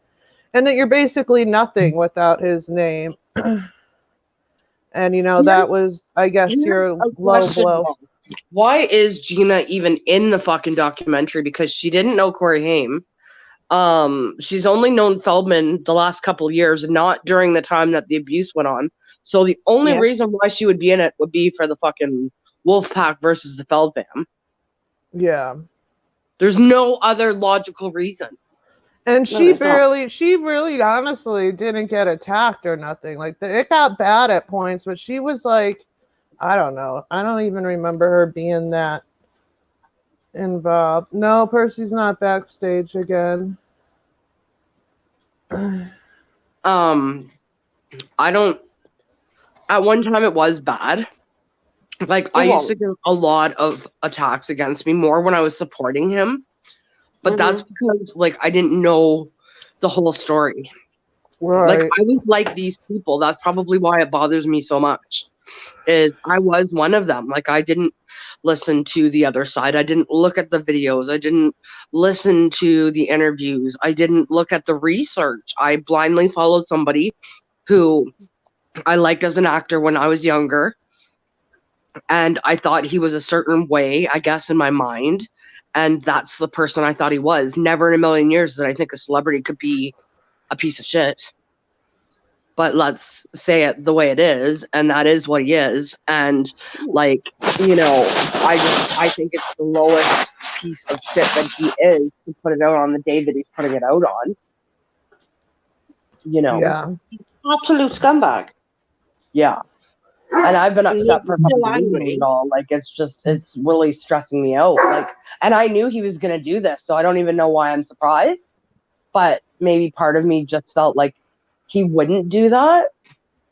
[SPEAKER 1] and that you're basically nothing without his name. And that was, I guess,
[SPEAKER 3] Here's
[SPEAKER 1] your
[SPEAKER 3] a
[SPEAKER 1] low
[SPEAKER 3] question,
[SPEAKER 1] blow.
[SPEAKER 3] though. Why is Gina even in the fucking documentary? Because she didn't know Corey Haim. She's only known Feldman the last couple of years, not during the time that the abuse went on. So the only reason why she would be in it would be for the fucking Wolfpack versus the Feldman.
[SPEAKER 1] Yeah.
[SPEAKER 3] There's no other logical reason.
[SPEAKER 1] And
[SPEAKER 2] No,
[SPEAKER 1] she
[SPEAKER 2] it's not.
[SPEAKER 1] she really honestly didn't get attacked or nothing. Like, it got bad at points, but she was like, I don't know. I don't even remember her being that involved. No, Percy's not backstage again.
[SPEAKER 3] I don't. At one time, it was bad. Like, I used to get a lot of attacks against me more when I was supporting him. But that's because, like, I didn't know the whole story.
[SPEAKER 1] Right.
[SPEAKER 3] Like, I was like these people. That's probably why it bothers me so much. Is I was one of them. Like, I didn't listen to the other side. I didn't look at the videos. I didn't listen to the interviews. I didn't look at the research. I blindly followed somebody who I liked as an actor when I was younger. And I thought he was a certain way, I guess, in my mind. And that's the person I thought he was. Never in a million years did I think a celebrity could be a piece of shit. But let's say it the way it is, and that is what he is. And, like, I think it's the lowest piece of shit that he is to put it out on the day that he's putting it out on.
[SPEAKER 1] Yeah.
[SPEAKER 2] Absolute scumbag.
[SPEAKER 3] Yeah. And I've been upset for
[SPEAKER 2] So
[SPEAKER 3] him
[SPEAKER 2] angry.
[SPEAKER 3] at all. Like, it's really stressing me out. Like, and I knew he was gonna do this, so I don't even know why I'm surprised. But maybe part of me just felt like he wouldn't do that,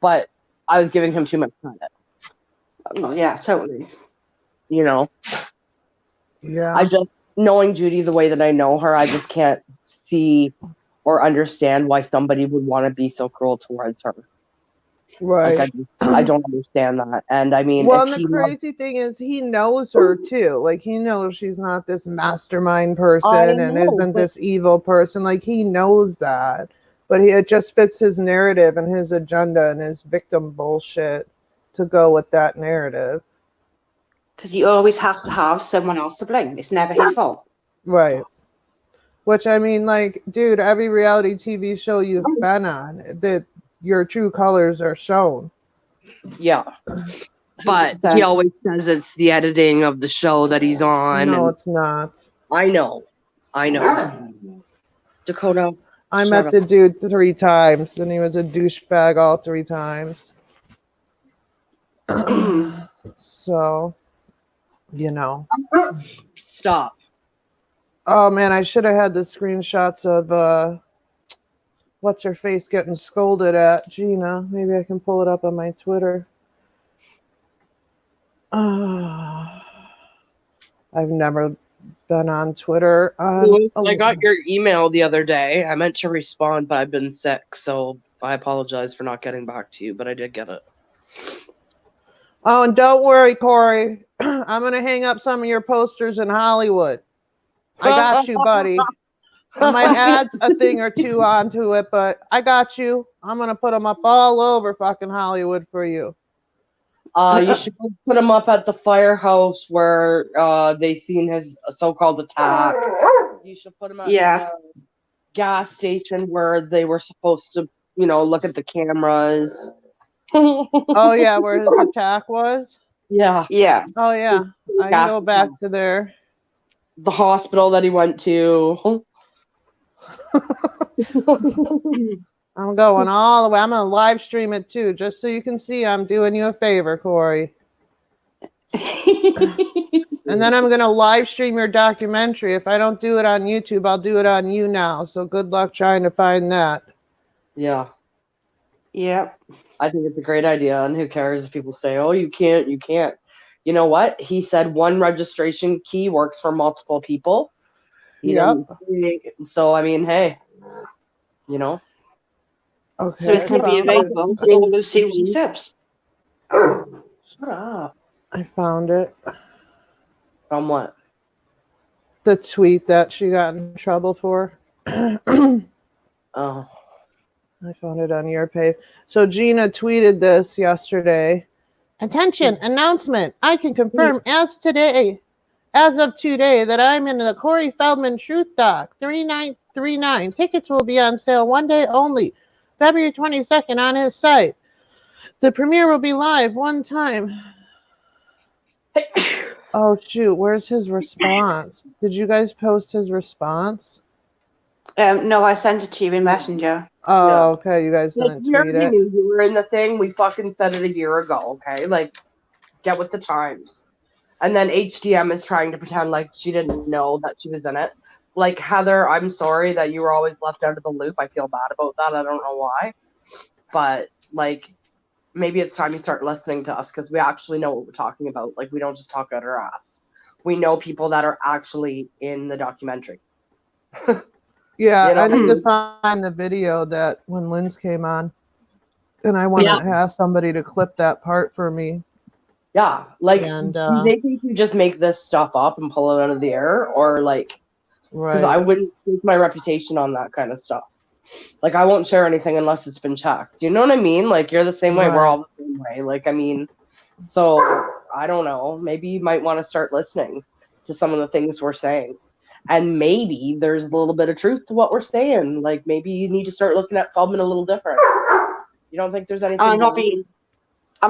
[SPEAKER 3] but I was giving him too much credit.
[SPEAKER 2] Oh, yeah, totally.
[SPEAKER 1] Yeah.
[SPEAKER 3] I just, knowing Judy the way that I know her, I just can't see or understand why somebody would want to be so cruel towards her.
[SPEAKER 1] Right.
[SPEAKER 3] Like, I don't understand that. And I mean,
[SPEAKER 1] well, and the crazy thing is, he knows her too. Like, he knows she's not this mastermind person and isn't this evil person. Like, he knows that, but it just fits his narrative and his agenda and his victim bullshit to go with that narrative.
[SPEAKER 2] Because he always has to have someone else to blame. It's never his fault.
[SPEAKER 1] Right. Which, I mean, like, dude, every reality TV show you've been on, that your true colors are shown.
[SPEAKER 3] Yeah. But he always says it's the editing of the show that he's on.
[SPEAKER 1] No, it's not.
[SPEAKER 3] I know. Dakota.
[SPEAKER 1] I met the dude 3 times, and he was a douchebag all 3 times. So,
[SPEAKER 3] Stop.
[SPEAKER 1] Oh, man, I should have had the screenshots of what's her face getting scolded at Gina. Maybe I can pull it up on my Twitter. I've never been on Twitter.
[SPEAKER 3] I got your email the other day. I meant to respond, but I've been sick, so I apologize for not getting back to you, but I did get it.
[SPEAKER 1] Oh, and don't worry, Corey. I'm going to hang up some of your posters in Hollywood. I got you, buddy. I might add a thing or two onto it, but I got you. I'm going to put them up all over fucking Hollywood for you.
[SPEAKER 3] You should put him up at the firehouse where they seen his so-called attack. You should put him at the gas station where they were supposed to, look at the cameras.
[SPEAKER 1] Oh, yeah, where his attack was?
[SPEAKER 3] Yeah.
[SPEAKER 2] Yeah.
[SPEAKER 1] Oh, yeah. I can go back to there.
[SPEAKER 3] The hospital that he went to.
[SPEAKER 1] I'm going all the way. I'm going to live stream it too, just so you can see I'm doing you a favor, Corey. And then I'm going to live stream your documentary. If I don't do it on YouTube, I'll do it on you now. So good luck trying to find that.
[SPEAKER 3] Yeah.
[SPEAKER 2] Yeah.
[SPEAKER 3] I think it's a great idea. And who cares if people say, oh, you can't. You know what? He said one registration key works for multiple people. So, I mean, hey,
[SPEAKER 1] Okay.
[SPEAKER 2] So it can be available to all those Susie 7 subs.
[SPEAKER 3] Shut up.
[SPEAKER 1] I found it.
[SPEAKER 3] From what?
[SPEAKER 1] The tweet that she got in trouble for. I
[SPEAKER 3] Oh.
[SPEAKER 1] found it on your page. So Gina tweeted this yesterday. Attention, announcement. I can confirm as of today, that I'm in the Corey Feldman Truth Doc 3939. Tickets will be on sale one day only, February 22nd on his site. The premiere will be live one time. Oh, shoot. Where's his response? Did you guys post his response?
[SPEAKER 2] No, I sent it to you in Messenger.
[SPEAKER 1] Oh,
[SPEAKER 3] Yeah.
[SPEAKER 1] okay. You guys didn't
[SPEAKER 3] We
[SPEAKER 1] tweet
[SPEAKER 3] already
[SPEAKER 1] it.
[SPEAKER 3] knew you were in the thing. We fucking said it a year ago, okay? Like, get with the times. And then HDM is trying to pretend like she didn't know that she was in it. Like, Heather, I'm sorry that you were always left out of the loop. I feel bad about that. I don't know why. But, like, maybe it's time you start listening to us because we actually know what we're talking about. Like, we don't just talk out our ass. We know people that are actually in the documentary.
[SPEAKER 1] Yeah,
[SPEAKER 3] You know?
[SPEAKER 1] I need to find the video that when Lynn's came on. And I want to ask somebody to clip that part for me.
[SPEAKER 3] Yeah, like,
[SPEAKER 1] And,
[SPEAKER 3] do they think you just make this stuff up and pull it out of the air? Or, like, because I
[SPEAKER 1] right.
[SPEAKER 3] wouldn't take my reputation on that kind of stuff. Like, I won't share anything unless it's been checked. You know what I mean? Like, you're the same way. We're
[SPEAKER 1] Right.
[SPEAKER 3] all the same way. Like, I mean, so, I don't know. Maybe you might want to start listening to some of the things we're saying. And maybe there's a little bit of truth to what we're saying. Like, maybe you need to start looking at Feldman a little different. You don't think there's anything?
[SPEAKER 2] I'm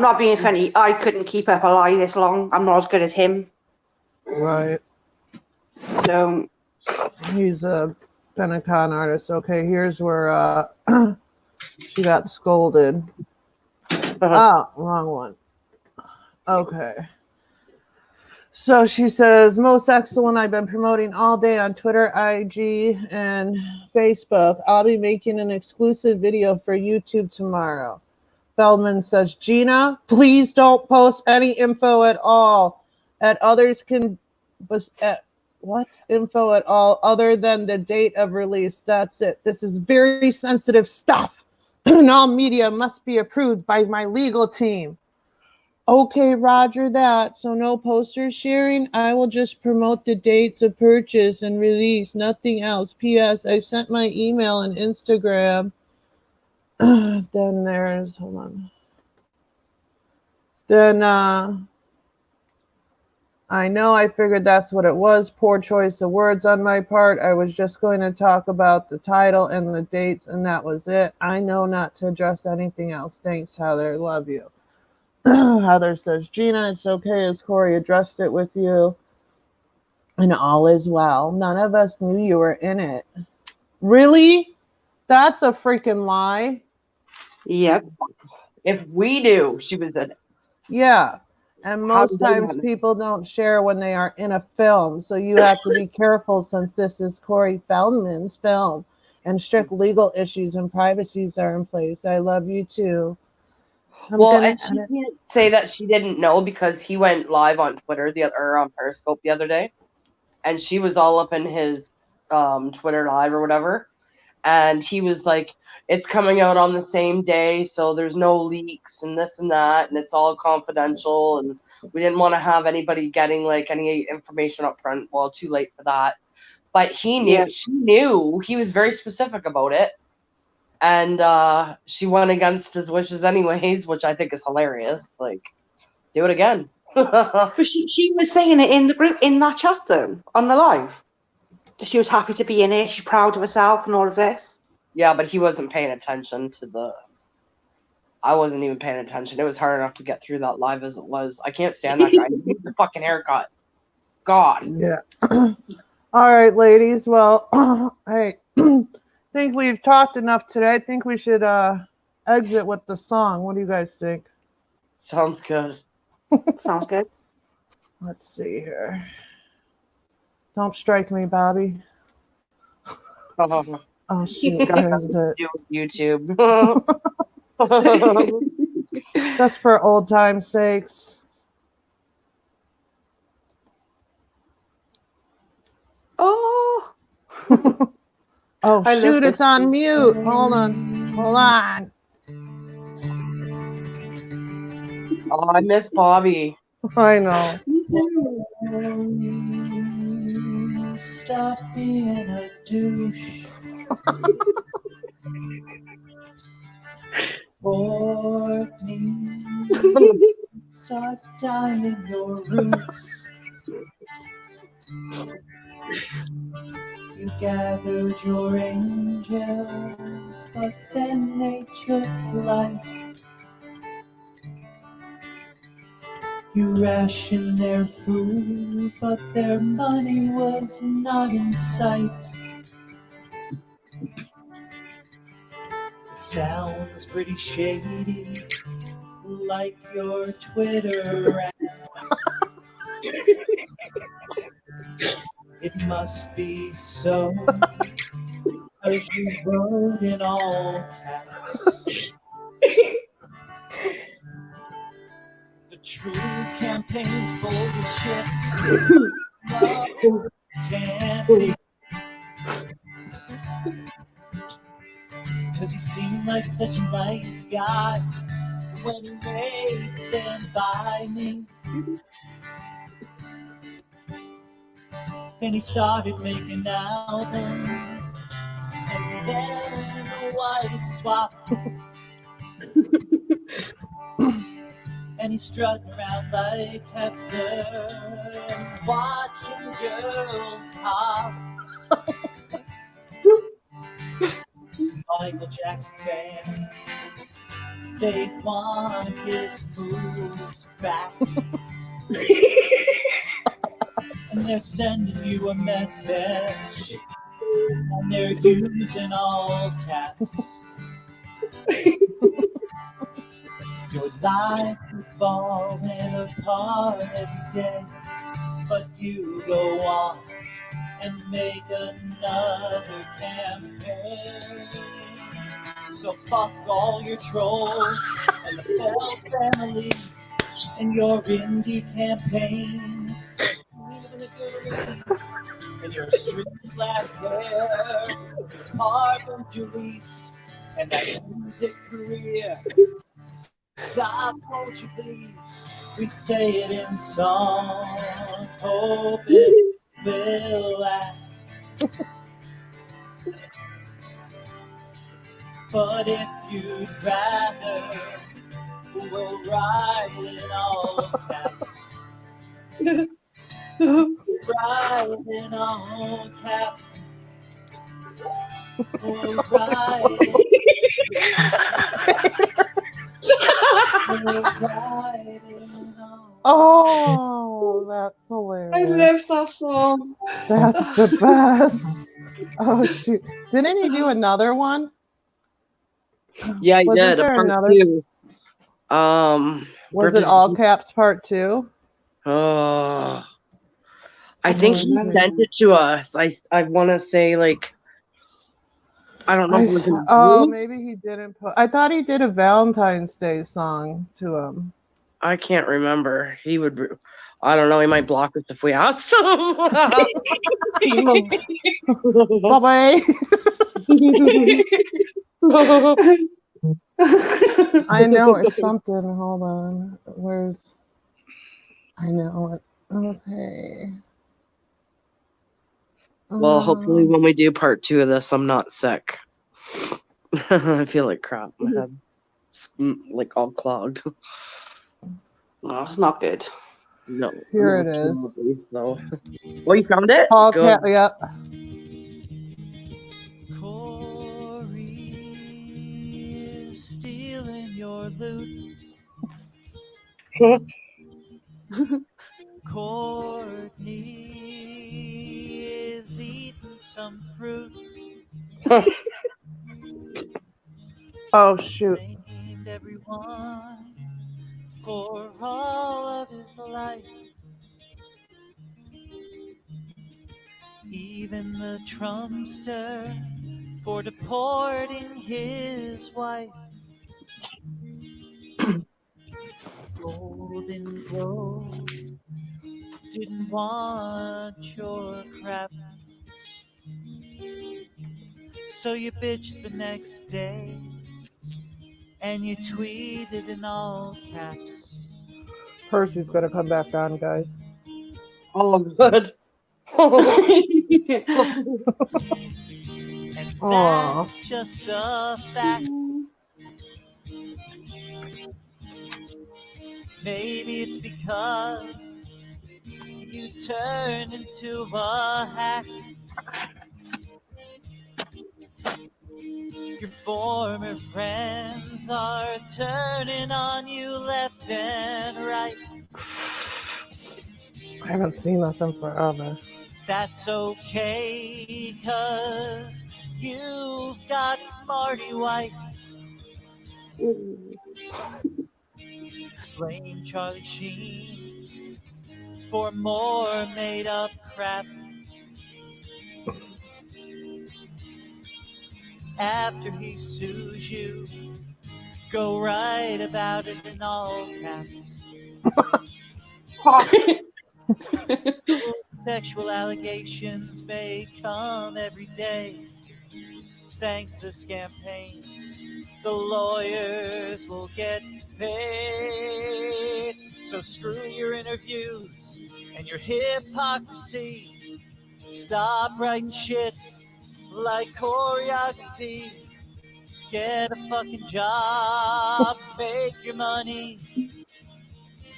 [SPEAKER 2] not being funny. I couldn't keep up a lie this long. I'm not as good as him.
[SPEAKER 1] Right.
[SPEAKER 2] So
[SPEAKER 1] He's been a con artist. Okay, here's where she got scolded. Oh, wrong one. Okay. So she says, most excellent. I've been promoting all day on Twitter, IG, and Facebook. I'll be making an exclusive video for YouTube tomorrow. Feldman says, Gina, please don't post any info at all. What info at all other than the date of release? That's it. This is very sensitive stuff. And all media must be approved by my legal team. Okay, roger that. So no poster sharing. I will just promote the dates of purchase and release, nothing else. P.S. I sent my email and Instagram. Then there's, hold on. Then I know, I figured that's what it was. Poor choice of words on my part. I was just going to talk about the title and the dates, and that was it. I know not to address anything else. Thanks, Heather. Love you. Heather says, Gina, it's okay as Corey addressed it with you. And all is well. None of us knew you were in it. Really? That's a freaking lie.
[SPEAKER 2] yep.
[SPEAKER 3] If we do, she was in it.
[SPEAKER 1] Yeah. And
[SPEAKER 3] How
[SPEAKER 1] most
[SPEAKER 3] did they
[SPEAKER 1] times
[SPEAKER 3] know?
[SPEAKER 1] people don't share when they are in a film. So you have to be careful since this is Corey Feldman's film and strict legal issues and privacies are in place. I love you too.
[SPEAKER 3] And she can't say that she didn't know because he went live on Twitter or on Periscope the other day, and she was all up in his Twitter live or whatever, and he was like, "It's coming out on the same day, so there's no leaks and this and that, and it's all confidential, and we didn't want to have anybody getting like any information up front. Well, too late for that." But he knew.
[SPEAKER 2] Yeah.
[SPEAKER 3] She knew. He was very specific about it. And she went against his wishes anyways, which I think is hilarious. Like, do it again.
[SPEAKER 2] But she was saying it in the group, in that chat though, on the live. She was happy to be in it. She's proud of herself and all of this.
[SPEAKER 3] Yeah, but he wasn't paying attention to I wasn't even paying attention. It was hard enough to get through that live as it was. I can't stand that guy. He needs a fucking haircut. God.
[SPEAKER 1] Yeah. All right, ladies. Well, I think we've talked enough today. I think we should exit with the song. What do you guys think?
[SPEAKER 3] Sounds good.
[SPEAKER 2] Sounds good.
[SPEAKER 1] Let's see here. Don't strike me, Bobby.
[SPEAKER 3] Oh,
[SPEAKER 1] Oh, shoot. There's it.
[SPEAKER 3] do YouTube.
[SPEAKER 1] Just for old time's sakes.
[SPEAKER 2] Oh.
[SPEAKER 1] Oh,
[SPEAKER 2] I love
[SPEAKER 1] shoot.
[SPEAKER 2] this
[SPEAKER 1] It's on mute. Hold on. Hold on.
[SPEAKER 3] Oh, I miss Bobby.
[SPEAKER 1] I know.
[SPEAKER 2] Me too.
[SPEAKER 5] Corey, stop being a douche. Courtney, start dyeing your roots. You gathered your angels, but then they took flight. You rationed their food, but their money was not in sight. It sounds pretty shady, like your Twitter ads. It must be so, 'cause you wrote in all caps. The Truth Campaign's bullshit. No, can't be. 'Cause he seemed like such a nice guy when he made Stand By Me. Then he started making albums, and then a wife swap. And he's strutting around like Hefner, watching girls pop. Michael Jackson fans, they want his moves back. And they're sending you a message, and they're using all caps. Your life is falling apart every day, but you go on and make another campaign. So fuck all your trolls and the Bell family and your indie campaigns. Even the goodies and your street black hair, Harvard Julice, and that music career. Stop, won't you please? We say it in song, hope it will last. But if you'd rather, we'll write in all caps. Write in all caps. We'll write
[SPEAKER 1] Oh, that's hilarious.
[SPEAKER 3] I love that song.
[SPEAKER 1] That's the best. Oh shoot! Didn't he do another one?
[SPEAKER 3] Yeah, he
[SPEAKER 1] Wasn't
[SPEAKER 3] did.
[SPEAKER 1] there
[SPEAKER 3] A part
[SPEAKER 1] another-
[SPEAKER 3] 2.
[SPEAKER 1] Was it all caps part 2?
[SPEAKER 3] I think he
[SPEAKER 1] Oh,
[SPEAKER 3] sent it to us. I want to say like I don't know if it was in a
[SPEAKER 1] Oh,
[SPEAKER 3] group.
[SPEAKER 1] maybe he didn't put. I thought he did a Valentine's Day song to him.
[SPEAKER 3] I can't remember. He would. I don't know. He might block us if we asked him.
[SPEAKER 1] Bye-bye. I know it's something. Hold on. Where's? I know it. Okay.
[SPEAKER 3] Well, hopefully when we do part 2 of this, I'm not sick. I feel like crap. My head's like all clogged.
[SPEAKER 6] No, it's not good.
[SPEAKER 3] No.
[SPEAKER 1] Here it is.
[SPEAKER 3] So. Well, you found it?
[SPEAKER 1] All
[SPEAKER 3] Good.
[SPEAKER 1] cap. Yep.
[SPEAKER 5] Corey is stealing your loot. Courtney is eating some fruit.
[SPEAKER 1] Oh shoot.
[SPEAKER 5] Blamed everyone for all of his life. Even the Trumpster for deporting his wife. Golden Globe didn't want your crap, so you bitched the next day and you tweeted in all caps.
[SPEAKER 1] Percy's gonna come back on, guys.
[SPEAKER 3] Oh, good.
[SPEAKER 5] And
[SPEAKER 1] Aw.
[SPEAKER 5] that's just a fact. Maybe it's because you turned into a hack. Your former friends are turning on you left and right.
[SPEAKER 1] I haven't seen this in forever.
[SPEAKER 5] That's okay, 'cause you've got Marty Weiss. Blame Charlie Sheen for more made up crap. After he sues you, go write about it in all caps. Sexual allegations may come every day. Thanks to campaigns, the lawyers will get paid. So screw your interviews and your hypocrisy. Stop writing shit like choreography. Get a fucking job, make your money.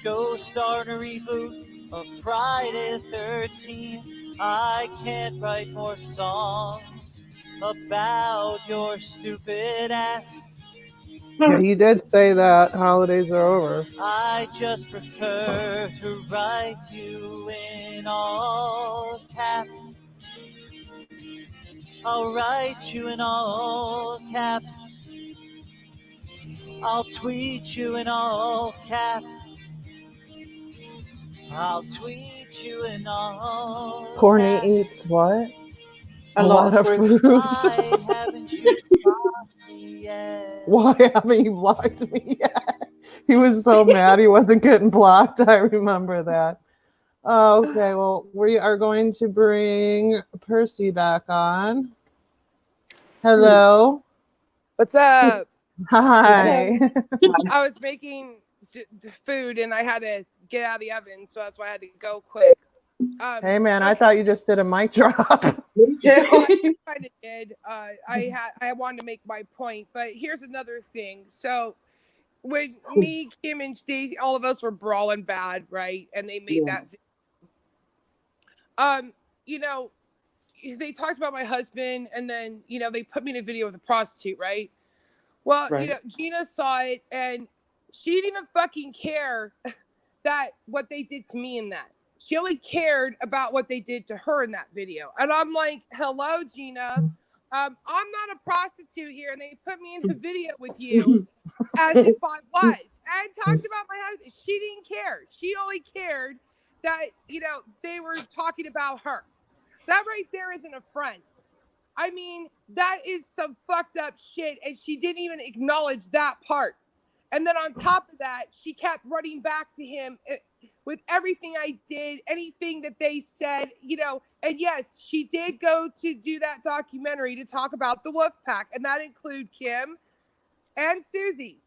[SPEAKER 5] Go start a reboot of Friday the 13th. I can't write more songs about your stupid ass.
[SPEAKER 1] Yeah, you did say that holidays are over.
[SPEAKER 5] I just prefer to write you in all caps. I'll write you in all caps. I'll tweet you in all caps. I'll tweet you in all
[SPEAKER 1] Courtney
[SPEAKER 5] caps.
[SPEAKER 1] eats what?
[SPEAKER 3] A lot of
[SPEAKER 1] fruit.
[SPEAKER 5] Why haven't you blocked me yet?
[SPEAKER 1] Why haven't you blocked me yet? He was so mad he wasn't getting blocked. I remember that. Okay, well, we are going to bring Percy back on. Hello.
[SPEAKER 4] What's up?
[SPEAKER 1] Hi.
[SPEAKER 4] I was making food and I had to get out of the oven, so that's why I had to go quick.
[SPEAKER 1] Hey, man, I thought you just did a mic drop.
[SPEAKER 4] I kind of did. I wanted to make my point, but here's another thing. So when me, Kim, and Stacey, all of us were brawling bad, right? And they made that. You know, they talked about my husband, and then they put me in a video with a prostitute, right? Well,
[SPEAKER 3] Right.
[SPEAKER 4] Gina saw it, and she didn't even fucking care that what they did to me in that. She only cared about what they did to her in that video. And I'm like, hello, Gina. I'm not a prostitute here. And they put me in a video with you as if I was. And talked about my husband. She didn't care. She only cared that, they were talking about her. That right there isn't a friend. I mean, that is some fucked up shit. And she didn't even acknowledge that part. And then on top of that, she kept running back to him with everything I did, anything that they said, and yes, she did go to do that documentary to talk about the wolf pack, and that include Kim and Susie.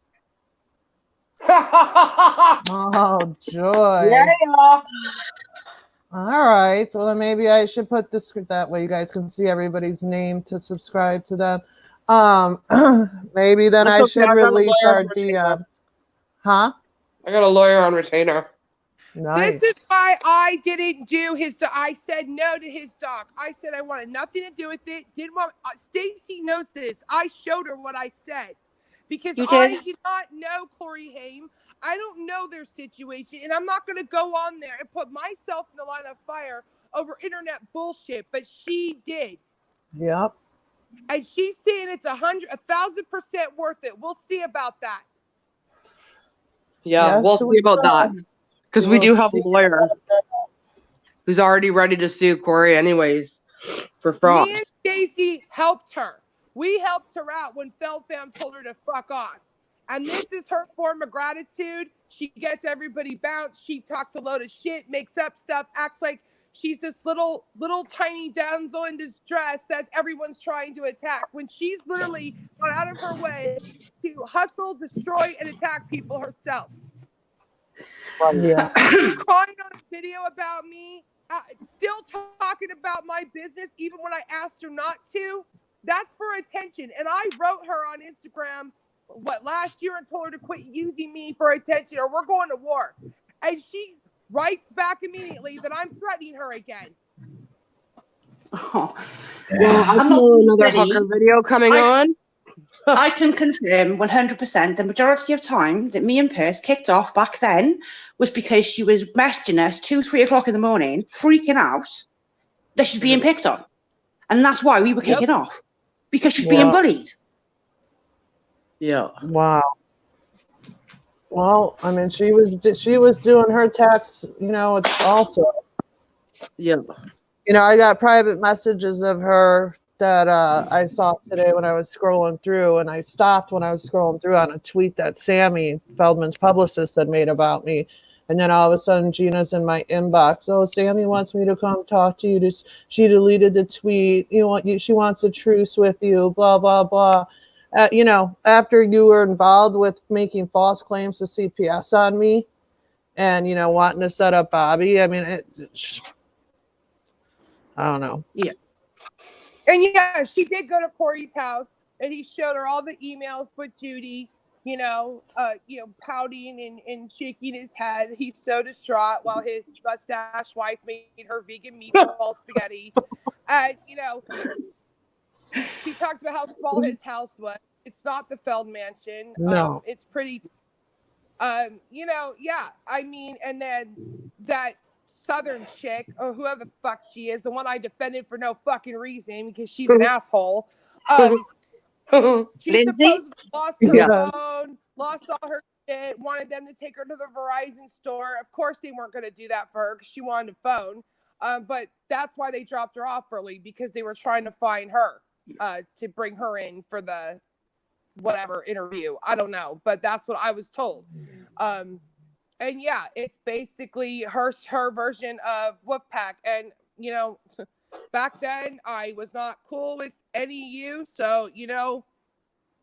[SPEAKER 1] Oh, joy.
[SPEAKER 3] Yeah.
[SPEAKER 1] All right. Well, then maybe I should put this that way you guys can see everybody's name to subscribe to them. Maybe then
[SPEAKER 3] That's
[SPEAKER 1] I
[SPEAKER 3] okay,
[SPEAKER 1] should
[SPEAKER 3] I got a
[SPEAKER 1] release
[SPEAKER 3] lawyer
[SPEAKER 1] our
[SPEAKER 3] on retainer.
[SPEAKER 1] DM. Huh?
[SPEAKER 3] I got a lawyer on retainer.
[SPEAKER 1] Nice.
[SPEAKER 4] This is why I didn't do his. I said no to his doc. I said I wanted nothing to do with it. Didn't want. Stacey knows this. I showed her what I said because
[SPEAKER 2] You
[SPEAKER 4] I
[SPEAKER 2] did?
[SPEAKER 4] did not know Corey Haim. I don't know their situation, and I'm not going to go on there and put myself in the line of fire over internet bullshit. But she did.
[SPEAKER 1] Yep.
[SPEAKER 4] And she's saying it's 1,000% worth it. We'll see about that.
[SPEAKER 3] Yeah,
[SPEAKER 1] Yes,
[SPEAKER 3] we'll see about that. Because we
[SPEAKER 1] We'll
[SPEAKER 3] do have a
[SPEAKER 1] see.
[SPEAKER 3] lawyer who's already ready to sue Corey anyways for fraud.
[SPEAKER 4] Me and Stacey helped her. We helped her out when Feldfam told her to fuck off. And this is her form of gratitude. She gets everybody bounced. She talks a load of shit, makes up stuff, acts like she's this little tiny damsel in distress that everyone's trying to attack when she's literally gone out of her way to hustle, destroy, and attack people herself.
[SPEAKER 1] Yeah.
[SPEAKER 4] Crying on a video about me still talking about my business, even when I asked her not to. That's for attention. And I wrote her on Instagram, last year and told her to quit using me for attention or we're going to war. And she writes back immediately that I'm threatening her again.
[SPEAKER 6] Oh.
[SPEAKER 3] Well, I
[SPEAKER 6] I'm not
[SPEAKER 3] feel another
[SPEAKER 6] ready.
[SPEAKER 3] hooker video coming on.
[SPEAKER 6] I can confirm 100% the majority of time that me and Perth kicked off back then was because she was messaging us 2-3 o'clock in the morning, freaking out that she's being picked on. And that's why we were kicking off. Because she's being bullied.
[SPEAKER 3] Yeah.
[SPEAKER 1] Wow. Well, I mean, she was doing her tax, also.
[SPEAKER 3] Yeah.
[SPEAKER 1] I got private messages of her that I saw today when I was scrolling through, and I stopped when I was scrolling through on a tweet that Sammy Feldman's publicist had made about me. And then all of a sudden, Gina's in my inbox. Oh, Sammy wants me to come talk to you. She deleted the tweet. She wants a truce with you. Blah blah blah. After you were involved with making false claims to CPS on me, and wanting to set up Bobby. I mean, I don't know.
[SPEAKER 6] Yeah.
[SPEAKER 4] And yeah, she did go to Corey's house, and he showed her all the emails with Judy. Pouting and shaking his head. He's so distraught while his mustache wife made her vegan meatball spaghetti. And, she talked about how small his house was. It's not the Feld mansion.
[SPEAKER 1] No.
[SPEAKER 4] It's pretty. Yeah. I mean, and then that Southern chick, or whoever the fuck she is, the one I defended for no fucking reason because she's an asshole. She
[SPEAKER 6] Lindsay?
[SPEAKER 4] supposedly lost her phone, lost all her shit, wanted them to take her to the Verizon store. Of course, they weren't going to do that for her because she wanted a phone. But that's why they dropped her off early, because they were trying to find her to bring her in for the whatever interview. I don't know, but that's what I was told. And yeah, it's basically her version of Wolfpack. And, back then I was not cool with any of you. So,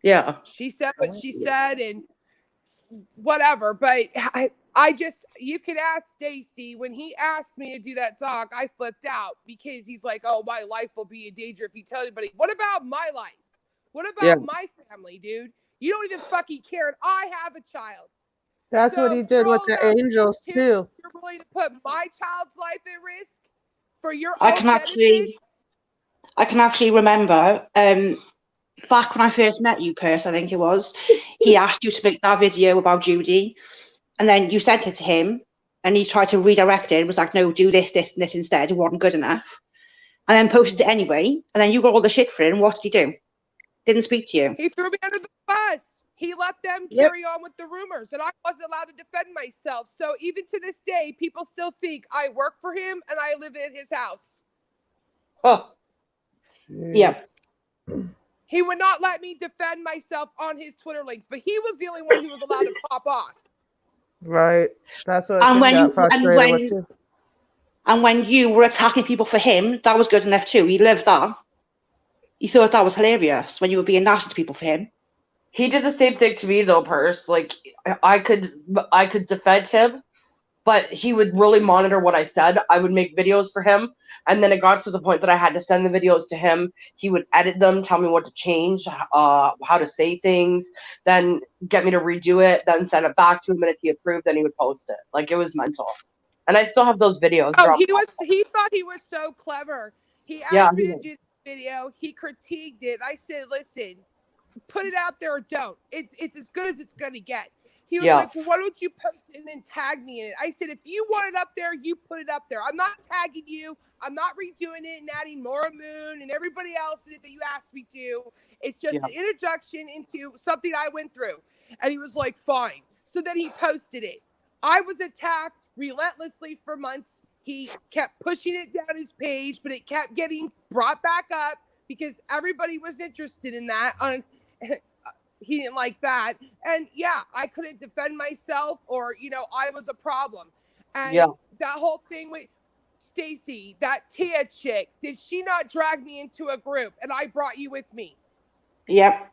[SPEAKER 3] Yeah.
[SPEAKER 4] she said what she said and whatever. But you could ask Stacy. When he asked me to do that talk, I flipped out because he's like, oh, my life will be in danger if you tell anybody. What about my life? What about my family, dude? You don't even fucking care. And I have a child.
[SPEAKER 1] That's what he did with the Angels too.
[SPEAKER 4] You're willing to put my child's life at risk for your
[SPEAKER 6] I
[SPEAKER 4] own
[SPEAKER 6] can actually remember back when I first met you, Perth, I think it was, he asked you to make that video about Judy, and then you sent it to him, and he tried to redirect it and was like, no, do this, this, and this instead. It wasn't good enough. And then posted it anyway, and then you got all the shit for it, and what did he do? Didn't speak to you.
[SPEAKER 4] He threw me under the bus. He let them carry on with the rumors, and I wasn't allowed to defend myself. So even to this day, people still think I work for him and I live at his house.
[SPEAKER 3] Oh.
[SPEAKER 6] Yeah.
[SPEAKER 4] He would not let me defend myself on his Twitter links, but he was the only one who was allowed to pop off.
[SPEAKER 1] Right. That's what.
[SPEAKER 6] And when you were attacking people for him, that was good enough too. He lived that. He thought that was hilarious when you were being nasty to people for him.
[SPEAKER 3] He did the same thing to me though, Purse. Like I could defend him, but he would really monitor what I said. I would make videos for him, and then it got to the point that I had to send the videos to him. He would edit them, tell me what to change, how to say things, then get me to redo it, then send it back to him, and if he approved, then he would post it. Like it was mental. And I still have those videos.
[SPEAKER 4] Oh, he thought he was so clever. He asked me to do the video. He critiqued it. I said, listen, put it out there or don't. It's as good as it's going to get. He was like, well, why don't you post it and then tag me in it? I said, if you want it up there, you put it up there. I'm not tagging you. I'm not redoing it and adding Maura Moon and everybody else in it that you asked me to. It's just an introduction into something I went through. And he was like, fine. So then he posted it. I was attacked relentlessly for months. He kept pushing it down his page, but it kept getting brought back up because everybody was interested in that. He didn't like that. And yeah, I couldn't defend myself, or, I was a problem. And that whole thing with Stacy, that Tia chick, did she not drag me into a group and I brought you with me?
[SPEAKER 6] Yep.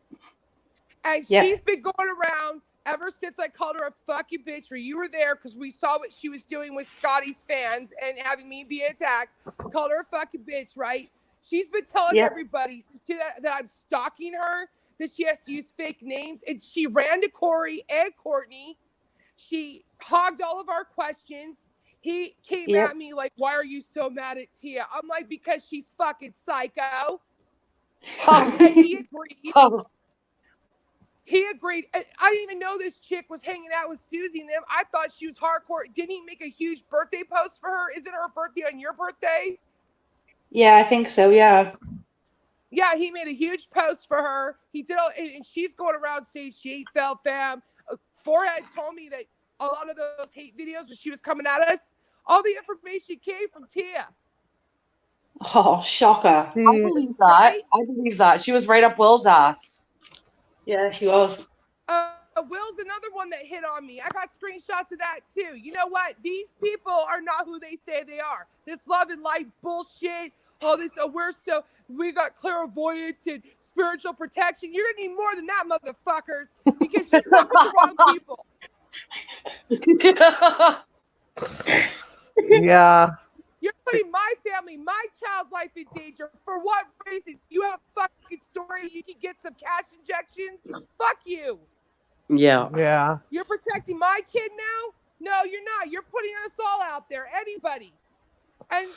[SPEAKER 4] And she's been going around ever since I called her a fucking bitch, where you were there because we saw what she was doing with Scotty's fans and having me be attacked, called her a fucking bitch, right? She's been telling
[SPEAKER 6] Yep.
[SPEAKER 4] everybody that I'm stalking her, that she has to use fake names, and she ran to Corey and Courtney. She hogged all of our questions. He came
[SPEAKER 6] Yep.
[SPEAKER 4] at me like, why are you so mad at Tia? I'm like, because she's fucking psycho. And he agreed.
[SPEAKER 3] Oh,
[SPEAKER 4] He agreed. I didn't even know this chick was hanging out with Susie and them. I thought she was hardcore. Didn't he make a huge birthday post for her? Isn't her birthday on your birthday?
[SPEAKER 6] Yeah, I think so. Yeah.
[SPEAKER 4] Yeah, he made a huge post for her. He did all, and she's going around saying she ain't felt fam. Forehead told me that a lot of those hate videos when she was coming at us, all the information came from Tia.
[SPEAKER 6] Oh, shocker.
[SPEAKER 1] See,
[SPEAKER 3] I believe that.
[SPEAKER 4] Right?
[SPEAKER 3] I believe that. She was right up Will's ass.
[SPEAKER 6] Yeah, she was.
[SPEAKER 4] Will's another one that hit on me. I got screenshots of that too. You know what? These people are not who they say they are. This love and light bullshit. Oh, we got clairvoyant and spiritual protection. You're gonna need more than that, motherfuckers, because you're fucking the wrong people.
[SPEAKER 1] yeah.
[SPEAKER 4] You're putting my family, my child's life in danger. For what reason? You have a fucking story. You can get some cash injections. Fuck you.
[SPEAKER 3] Yeah.
[SPEAKER 1] Yeah.
[SPEAKER 4] You're protecting my kid now? No, you're not. You're putting us all out there. Anybody. And,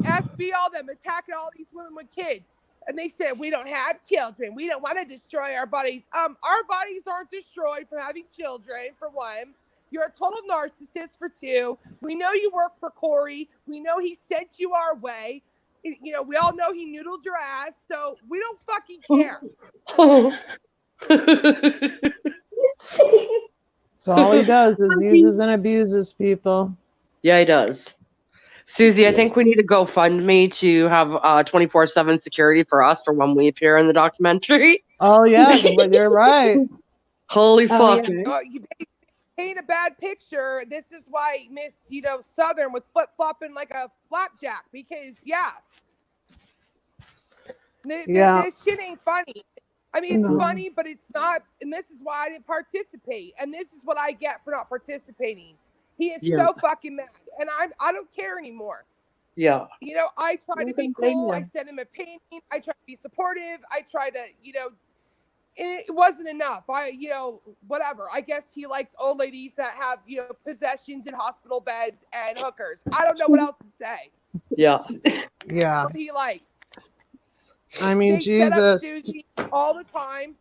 [SPEAKER 4] SB, all them attacking all these women with kids. And they said, we don't have children. We don't want to destroy our bodies. Our bodies aren't destroyed from having children, for one. You're a total narcissist, for two. We know you work for Corey. We know he sent you our way. We all know he noodled your ass. So we don't fucking care.
[SPEAKER 1] So all he does is uses and abuses people.
[SPEAKER 3] Yeah, he does. Susie, I think we need to GoFundMe to have 24/7 security for us for when we appear in the documentary.
[SPEAKER 1] Oh yeah, but you're right.
[SPEAKER 3] Holy
[SPEAKER 6] Oh,
[SPEAKER 3] fuck.
[SPEAKER 6] yeah.
[SPEAKER 4] They paint a bad picture. This is why Miss, Southern was flip-flopping like a flapjack, because, this shit ain't funny. I mean, it's
[SPEAKER 1] No.
[SPEAKER 4] funny, but it's not, and this is why I didn't participate, and this is what I get for not participating. He is
[SPEAKER 3] Yeah.
[SPEAKER 4] so fucking mad, and I don't care anymore.
[SPEAKER 3] Yeah.
[SPEAKER 4] I try to be
[SPEAKER 6] Don't blame
[SPEAKER 4] cool.
[SPEAKER 6] you.
[SPEAKER 4] I sent him a painting. I try to be supportive. I try to, it wasn't enough. Whatever. I guess he likes old ladies that have, possessions in hospital beds and hookers. I don't know what else to say.
[SPEAKER 3] Yeah.
[SPEAKER 1] Yeah.
[SPEAKER 4] What he likes.
[SPEAKER 1] I mean,
[SPEAKER 4] They set up
[SPEAKER 1] Jesus.
[SPEAKER 4] Susie all the time.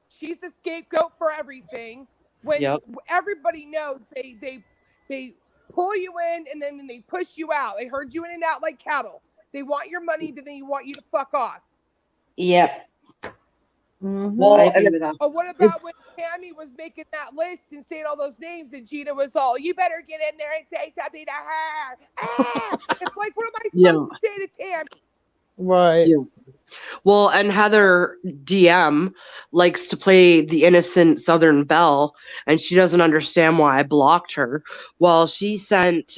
[SPEAKER 4] She's the scapegoat for everything. When
[SPEAKER 3] Yep.
[SPEAKER 4] everybody knows they pull you in and then they push you out. They herd you in and out like cattle. They want your money, then they want you to fuck off.
[SPEAKER 6] Yep.
[SPEAKER 1] Mhm.
[SPEAKER 3] Well,
[SPEAKER 6] I agree with that.
[SPEAKER 4] Or what about when Tammy was making that list and saying all those names and Gina was all, you better get in there and say something to her. Ah! It's like, what am I supposed to say to Tammy?
[SPEAKER 1] Right.
[SPEAKER 3] Yeah. Well, and Heather DM likes to play the innocent Southern Belle, and she doesn't understand why I blocked her. Well, she sent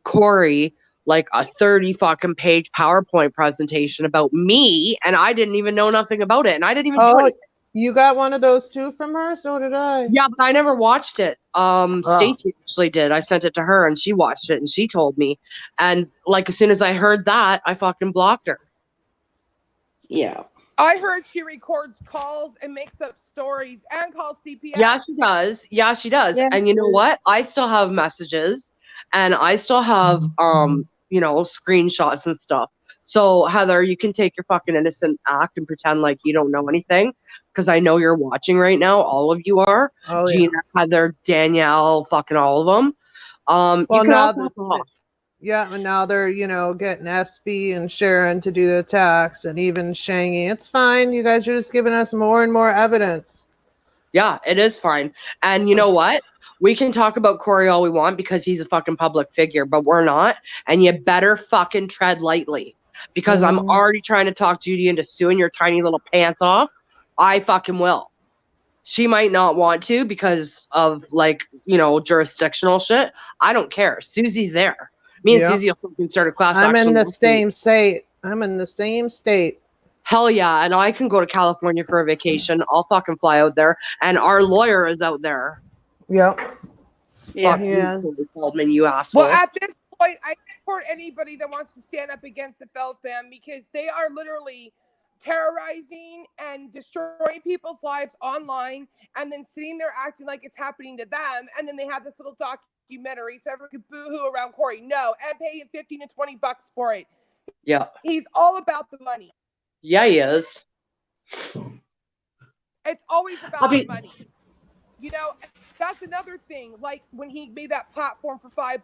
[SPEAKER 3] Corey like a 30 fucking page PowerPoint presentation about me, and I didn't even know nothing about it, and I didn't even do
[SPEAKER 1] Oh,
[SPEAKER 3] it.
[SPEAKER 1] you got one of those too from her? So did I.
[SPEAKER 3] Yeah, but I never watched it. Stacey actually did. I sent it to her, and she watched it, and she told me. And like as soon as I heard that, I fucking blocked her.
[SPEAKER 6] Yeah.
[SPEAKER 4] I heard she records calls and makes up stories and calls CPS.
[SPEAKER 3] Yeah, she does. Yeah, she does.
[SPEAKER 6] Yeah.
[SPEAKER 3] And you know what? I still have messages and I still have screenshots and stuff. So Heather, you can take your fucking innocent act and pretend like you don't know anything, because I know you're watching right now. All of you are.
[SPEAKER 1] Oh, yeah.
[SPEAKER 3] Gina, Heather, Danielle, fucking all of them.
[SPEAKER 1] Well,
[SPEAKER 3] you can
[SPEAKER 1] now
[SPEAKER 3] all fuck off.
[SPEAKER 1] Yeah, and now they're, getting SB and Sharon to do the attacks, and even Shangy. It's fine. You guys are just giving us more and more evidence.
[SPEAKER 3] Yeah, it is fine. And you know what? We can talk about Corey all we want because he's a fucking public figure, but we're not. And you better fucking tread lightly, because I'm
[SPEAKER 1] Mhm.
[SPEAKER 3] already trying to talk Judy into suing your tiny little pants off. I fucking will. She might not want to because of jurisdictional shit. I don't care. Susie's there. Me and
[SPEAKER 1] Yeah.
[SPEAKER 3] Susie will fucking start a class
[SPEAKER 1] I'm
[SPEAKER 3] action
[SPEAKER 1] in the
[SPEAKER 3] lawsuit.
[SPEAKER 1] same state. I'm in the same state.
[SPEAKER 3] Hell yeah, and I can go to California for a vacation. I'll fucking fly out there, and our lawyer is out there.
[SPEAKER 1] Yep.
[SPEAKER 6] Yeah.
[SPEAKER 3] Fuck
[SPEAKER 1] Yeah.
[SPEAKER 3] you, Corey Feldman, you asshole.
[SPEAKER 4] Well, at this point, I support anybody that wants to stand up against the Feld fam because they are literally terrorizing and destroying people's lives online and then sitting there acting like it's happening to them. And then they have this little documentary so everyone could boo-hoo around Corey. No, and pay him $15 to $20 for it.
[SPEAKER 3] Yeah.
[SPEAKER 4] He's all about the money.
[SPEAKER 3] Yeah, he is.
[SPEAKER 4] It's always about the money. You know, that's another thing. Like when he made that platform for $5,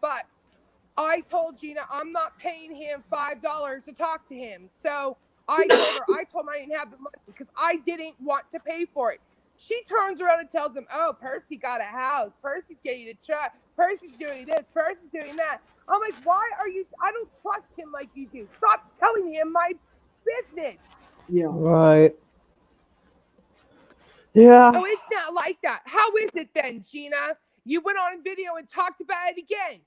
[SPEAKER 4] I told Gina I'm not paying him $5 to talk to him. So I told him I didn't have the money because I didn't want to pay for it. She turns around and tells him, oh, Percy got a house. Percy's getting a truck. Percy's doing this. Percy's doing that. I'm like, why are you? I don't trust him like you do. Stop telling him my business.
[SPEAKER 3] Yeah.
[SPEAKER 1] Right. Yeah.
[SPEAKER 4] Oh, it's not like that. How is it then, Gina? You went on a video and talked about it again.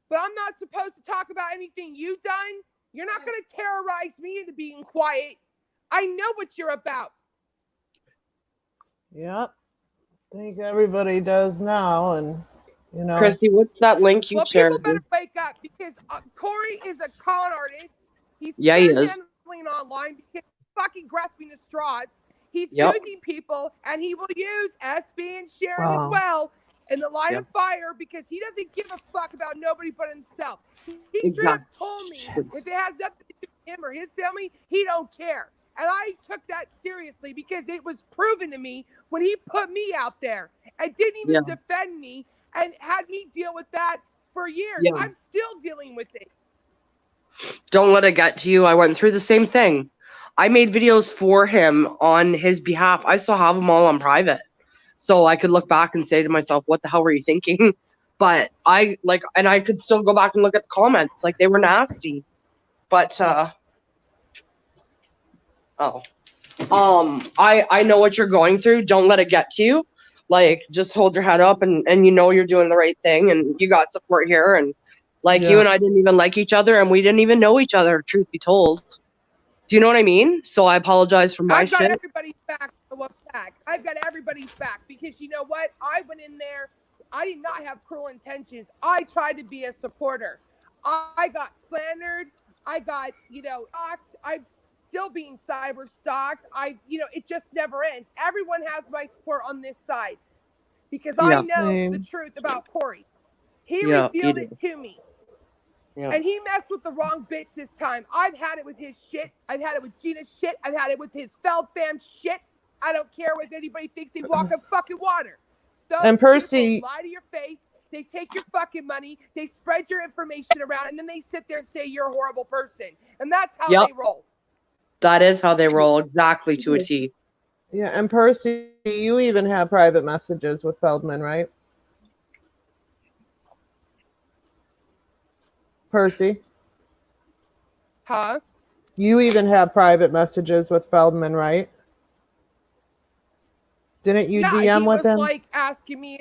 [SPEAKER 4] But I'm not supposed to talk about anything you've done. You're not going to terrorize me into being quiet. I know what you're about.
[SPEAKER 1] Yep. I think everybody does now, and you know.
[SPEAKER 3] Christy, what's that link you
[SPEAKER 4] Well,
[SPEAKER 3] shared?
[SPEAKER 4] people better wake up because Corey is a con artist. He's
[SPEAKER 3] Yeah, he is.
[SPEAKER 4] handling online because he's fucking grasping at straws. He's
[SPEAKER 3] Yep.
[SPEAKER 4] using people, and he will use SB and Sharon as well in the line of fire because he doesn't give a fuck about nobody but himself. He straight up told me if it has nothing to do with him or his family, he don't care. And I took that seriously because it was proven to me when he put me out there and didn't even defend me and had me deal with that for years.
[SPEAKER 3] Yeah.
[SPEAKER 4] I'm still dealing with it.
[SPEAKER 3] Don't let it get to you. I went through the same thing. I made videos for him on his behalf. I still have them all on private. So I could look back and say to myself, what the hell were you thinking? But I could still go back and look at the comments. Like, they were nasty. But, I know what you're going through. Don't let it get to you. Like, just hold your head up and you know you're doing the right thing and you got support here. And like, you and I didn't even like each other and we didn't even know each other, truth be told. Do you know what I mean? So I apologize for my shit.
[SPEAKER 4] I've got everybody's back. I've got everybody's back because you know what? I went in there. I did not have cruel intentions. I tried to be a supporter. I got slandered. I got, stalked. I'm still being cyber stalked. It just never ends. Everyone has my support on this side because I know the truth about Corey. He revealed it to me. Yeah. And he messed with the wrong bitch this time. I've had it with his shit. I've had it with Gina's shit. I've had it with his Feld fam shit. I don't care if anybody thinks they walk on fucking water. Those
[SPEAKER 1] and Percy
[SPEAKER 4] lie to your face. They take your fucking money. They spread your information around, and then they sit there and say you're a horrible person. And that's how they roll.
[SPEAKER 3] That is how they roll, exactly to a T.
[SPEAKER 1] Yeah, and Percy, you even have private messages with Feldman, right? Percy?
[SPEAKER 4] Huh?
[SPEAKER 1] You even have private messages with Feldman, right? Didn't you DM with him?
[SPEAKER 4] He was like asking me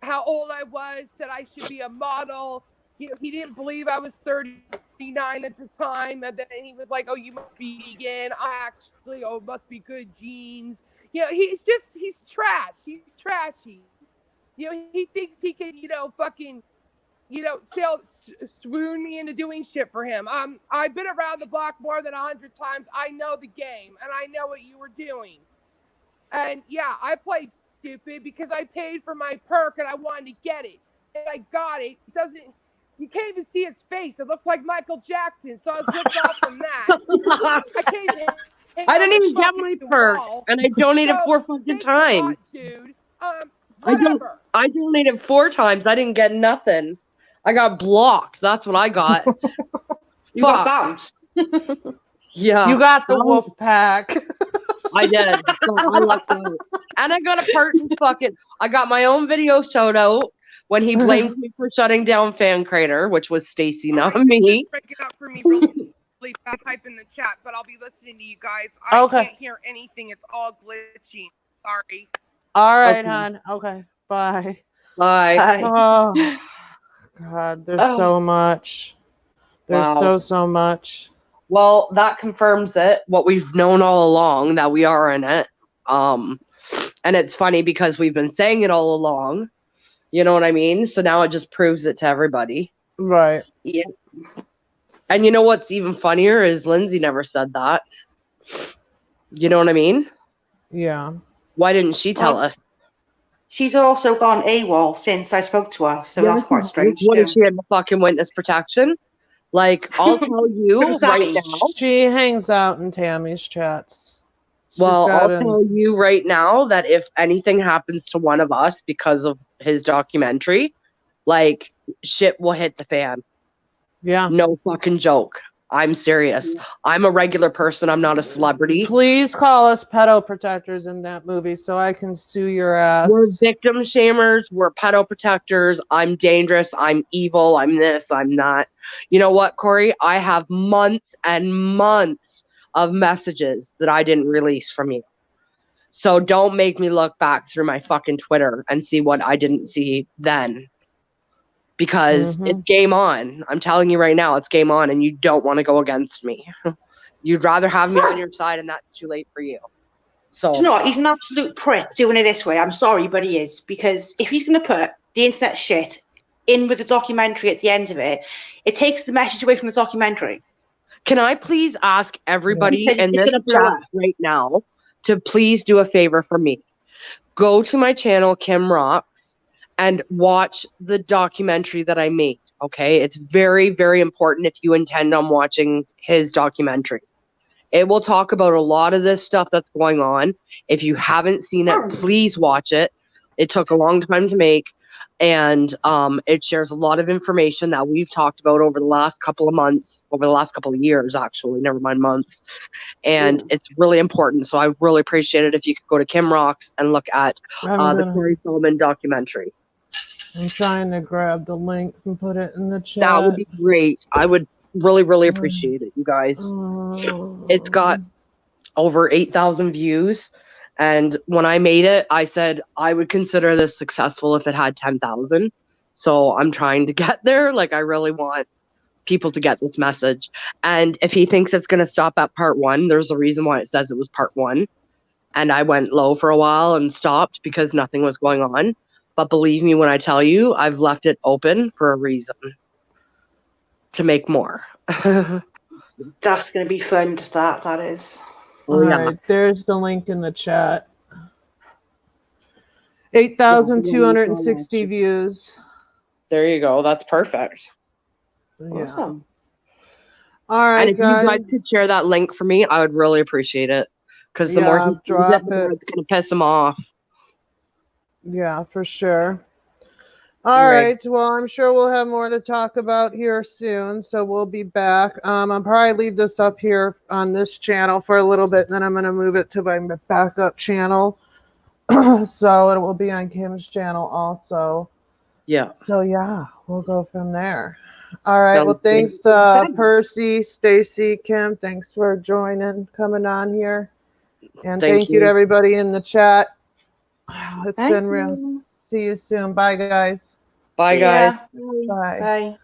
[SPEAKER 4] how old I was, said I should be a model. He didn't believe I was 39 at the time. And then he was like, oh, you must be vegan. Must be good genes. He's trash. He's trashy. He thinks he can, swoon me into doing shit for him. I've been around the block more than 100 times. I know the game, and I know what you were doing. And yeah, I played stupid because I paid for my perk and I wanted to get it. And I got it. You can't even see his face. It looks like Michael Jackson. So I was ripped off from that. I
[SPEAKER 3] didn't even get my perk, and I donated 4 fucking times.
[SPEAKER 4] Dude.
[SPEAKER 3] I donated 4 times. I didn't get nothing. I got blocked. That's what I got.
[SPEAKER 6] You got bounced.
[SPEAKER 3] Yeah.
[SPEAKER 1] You got the wolf pack.
[SPEAKER 3] I did. So I lucked out. And I got a part in I got my own video shout out when he blamed me for shutting down Fan Crater, which was Stacy, not me.
[SPEAKER 4] Break it up for me really fast. Type in the chat, but I'll be listening to you guys. I can't hear anything. It's all glitching. Sorry.
[SPEAKER 1] All right, hon. Okay. Bye.
[SPEAKER 3] Bye.
[SPEAKER 1] Oh, God. There's so much. There's so much.
[SPEAKER 3] Well, that confirms it, what we've known all along, that we are in it. And it's funny because we've been saying it all along. You know what I mean? So now it just proves it to everybody.
[SPEAKER 1] Right.
[SPEAKER 6] Yeah.
[SPEAKER 3] And you know what's even funnier is Lindsay never said that. You know what I mean?
[SPEAKER 1] Yeah.
[SPEAKER 3] Why didn't she tell
[SPEAKER 6] Well,
[SPEAKER 3] us?
[SPEAKER 6] She's also gone AWOL since I spoke to her, so
[SPEAKER 3] Yeah,
[SPEAKER 6] that's quite strange.
[SPEAKER 3] What
[SPEAKER 6] too.
[SPEAKER 3] is she in the fucking witness protection? Like, I'll tell you right
[SPEAKER 6] Savage.
[SPEAKER 3] now.
[SPEAKER 1] She hangs out in Tammy's chats. She's
[SPEAKER 3] Well,
[SPEAKER 1] got
[SPEAKER 3] I'll
[SPEAKER 1] an-
[SPEAKER 3] tell you right now that if anything happens to one of us because of his documentary, like, shit will hit the fan.
[SPEAKER 1] Yeah.
[SPEAKER 3] No fucking joke. I'm serious. I'm a regular person. I'm not a celebrity.
[SPEAKER 1] Please call us pedo protectors in that movie so I can sue your ass.
[SPEAKER 3] We're victim shamers. We're pedo protectors. I'm dangerous. I'm evil. I'm this. I'm that. You know what, Corey? I have months and months of messages that I didn't release from you. So don't make me look back through my fucking Twitter and see what I didn't see then. Because it's game on. I'm telling you right now, it's game on, and you don't want to go against me. You'd rather have me on your side, and that's too late for you. So
[SPEAKER 6] Do you know what? He's an absolute prick doing it this way. I'm sorry, but he is. Because if he's going to put the internet shit in with the documentary at the end of it, it takes the message away from the documentary.
[SPEAKER 3] can I please ask everybody
[SPEAKER 6] Because
[SPEAKER 3] in
[SPEAKER 6] it's
[SPEAKER 3] this
[SPEAKER 6] gonna blow
[SPEAKER 3] chat
[SPEAKER 6] up.
[SPEAKER 3] right now to please do a favor for me? Go to my channel, Kim Rocks, and watch the documentary that I made. Okay, it's very, very important if you intend on watching his documentary. It will talk about a lot of this stuff that's going on. If you haven't seen it, please watch it. It took a long time to make, and it shares a lot of information that we've talked about over the last couple of months, over the last couple of years, actually, never mind months. And it's really important. So I really appreciate it if you could go to Kim Rocks and look at the Corey Feldman documentary.
[SPEAKER 1] I'm trying to grab the link and put it in the chat.
[SPEAKER 3] That would be great. I would really, really appreciate it, you guys. It's got over 8,000 views. And when I made it, I said I would consider this successful if it had 10,000. So I'm trying to get there. Like, I really want people to get this message. And if he thinks it's going to stop at part 1, there's a reason why it says it was part 1. And I went low for a while and stopped because nothing was going on. But believe me when I tell you, I've left it open for a reason. To make more.
[SPEAKER 6] That's going to be fun to start, that is.
[SPEAKER 1] All right, there's the link in the chat. 8,260 views.
[SPEAKER 3] There you go. That's perfect.
[SPEAKER 1] Yeah.
[SPEAKER 6] Awesome.
[SPEAKER 1] All right,
[SPEAKER 3] and if you guys could share that link for me, I would really appreciate it. Because the more he sees it, the more it's going to piss him off.
[SPEAKER 1] Yeah, for sure. All right. Well, I'm sure we'll have more to talk about here soon, so we'll be back. I'll probably leave this up here on this channel for a little bit, and then I'm going to move it to my backup channel. So it will be on Kim's channel also.
[SPEAKER 3] Yeah.
[SPEAKER 1] So yeah, we'll go from there. All right. Well, thanks to Percy, Stacy, Kim. Thanks for coming on here. And thank you to everybody in the chat. It's been real. See you soon. Bye, guys.
[SPEAKER 3] Bye, guys.
[SPEAKER 6] Bye. Bye.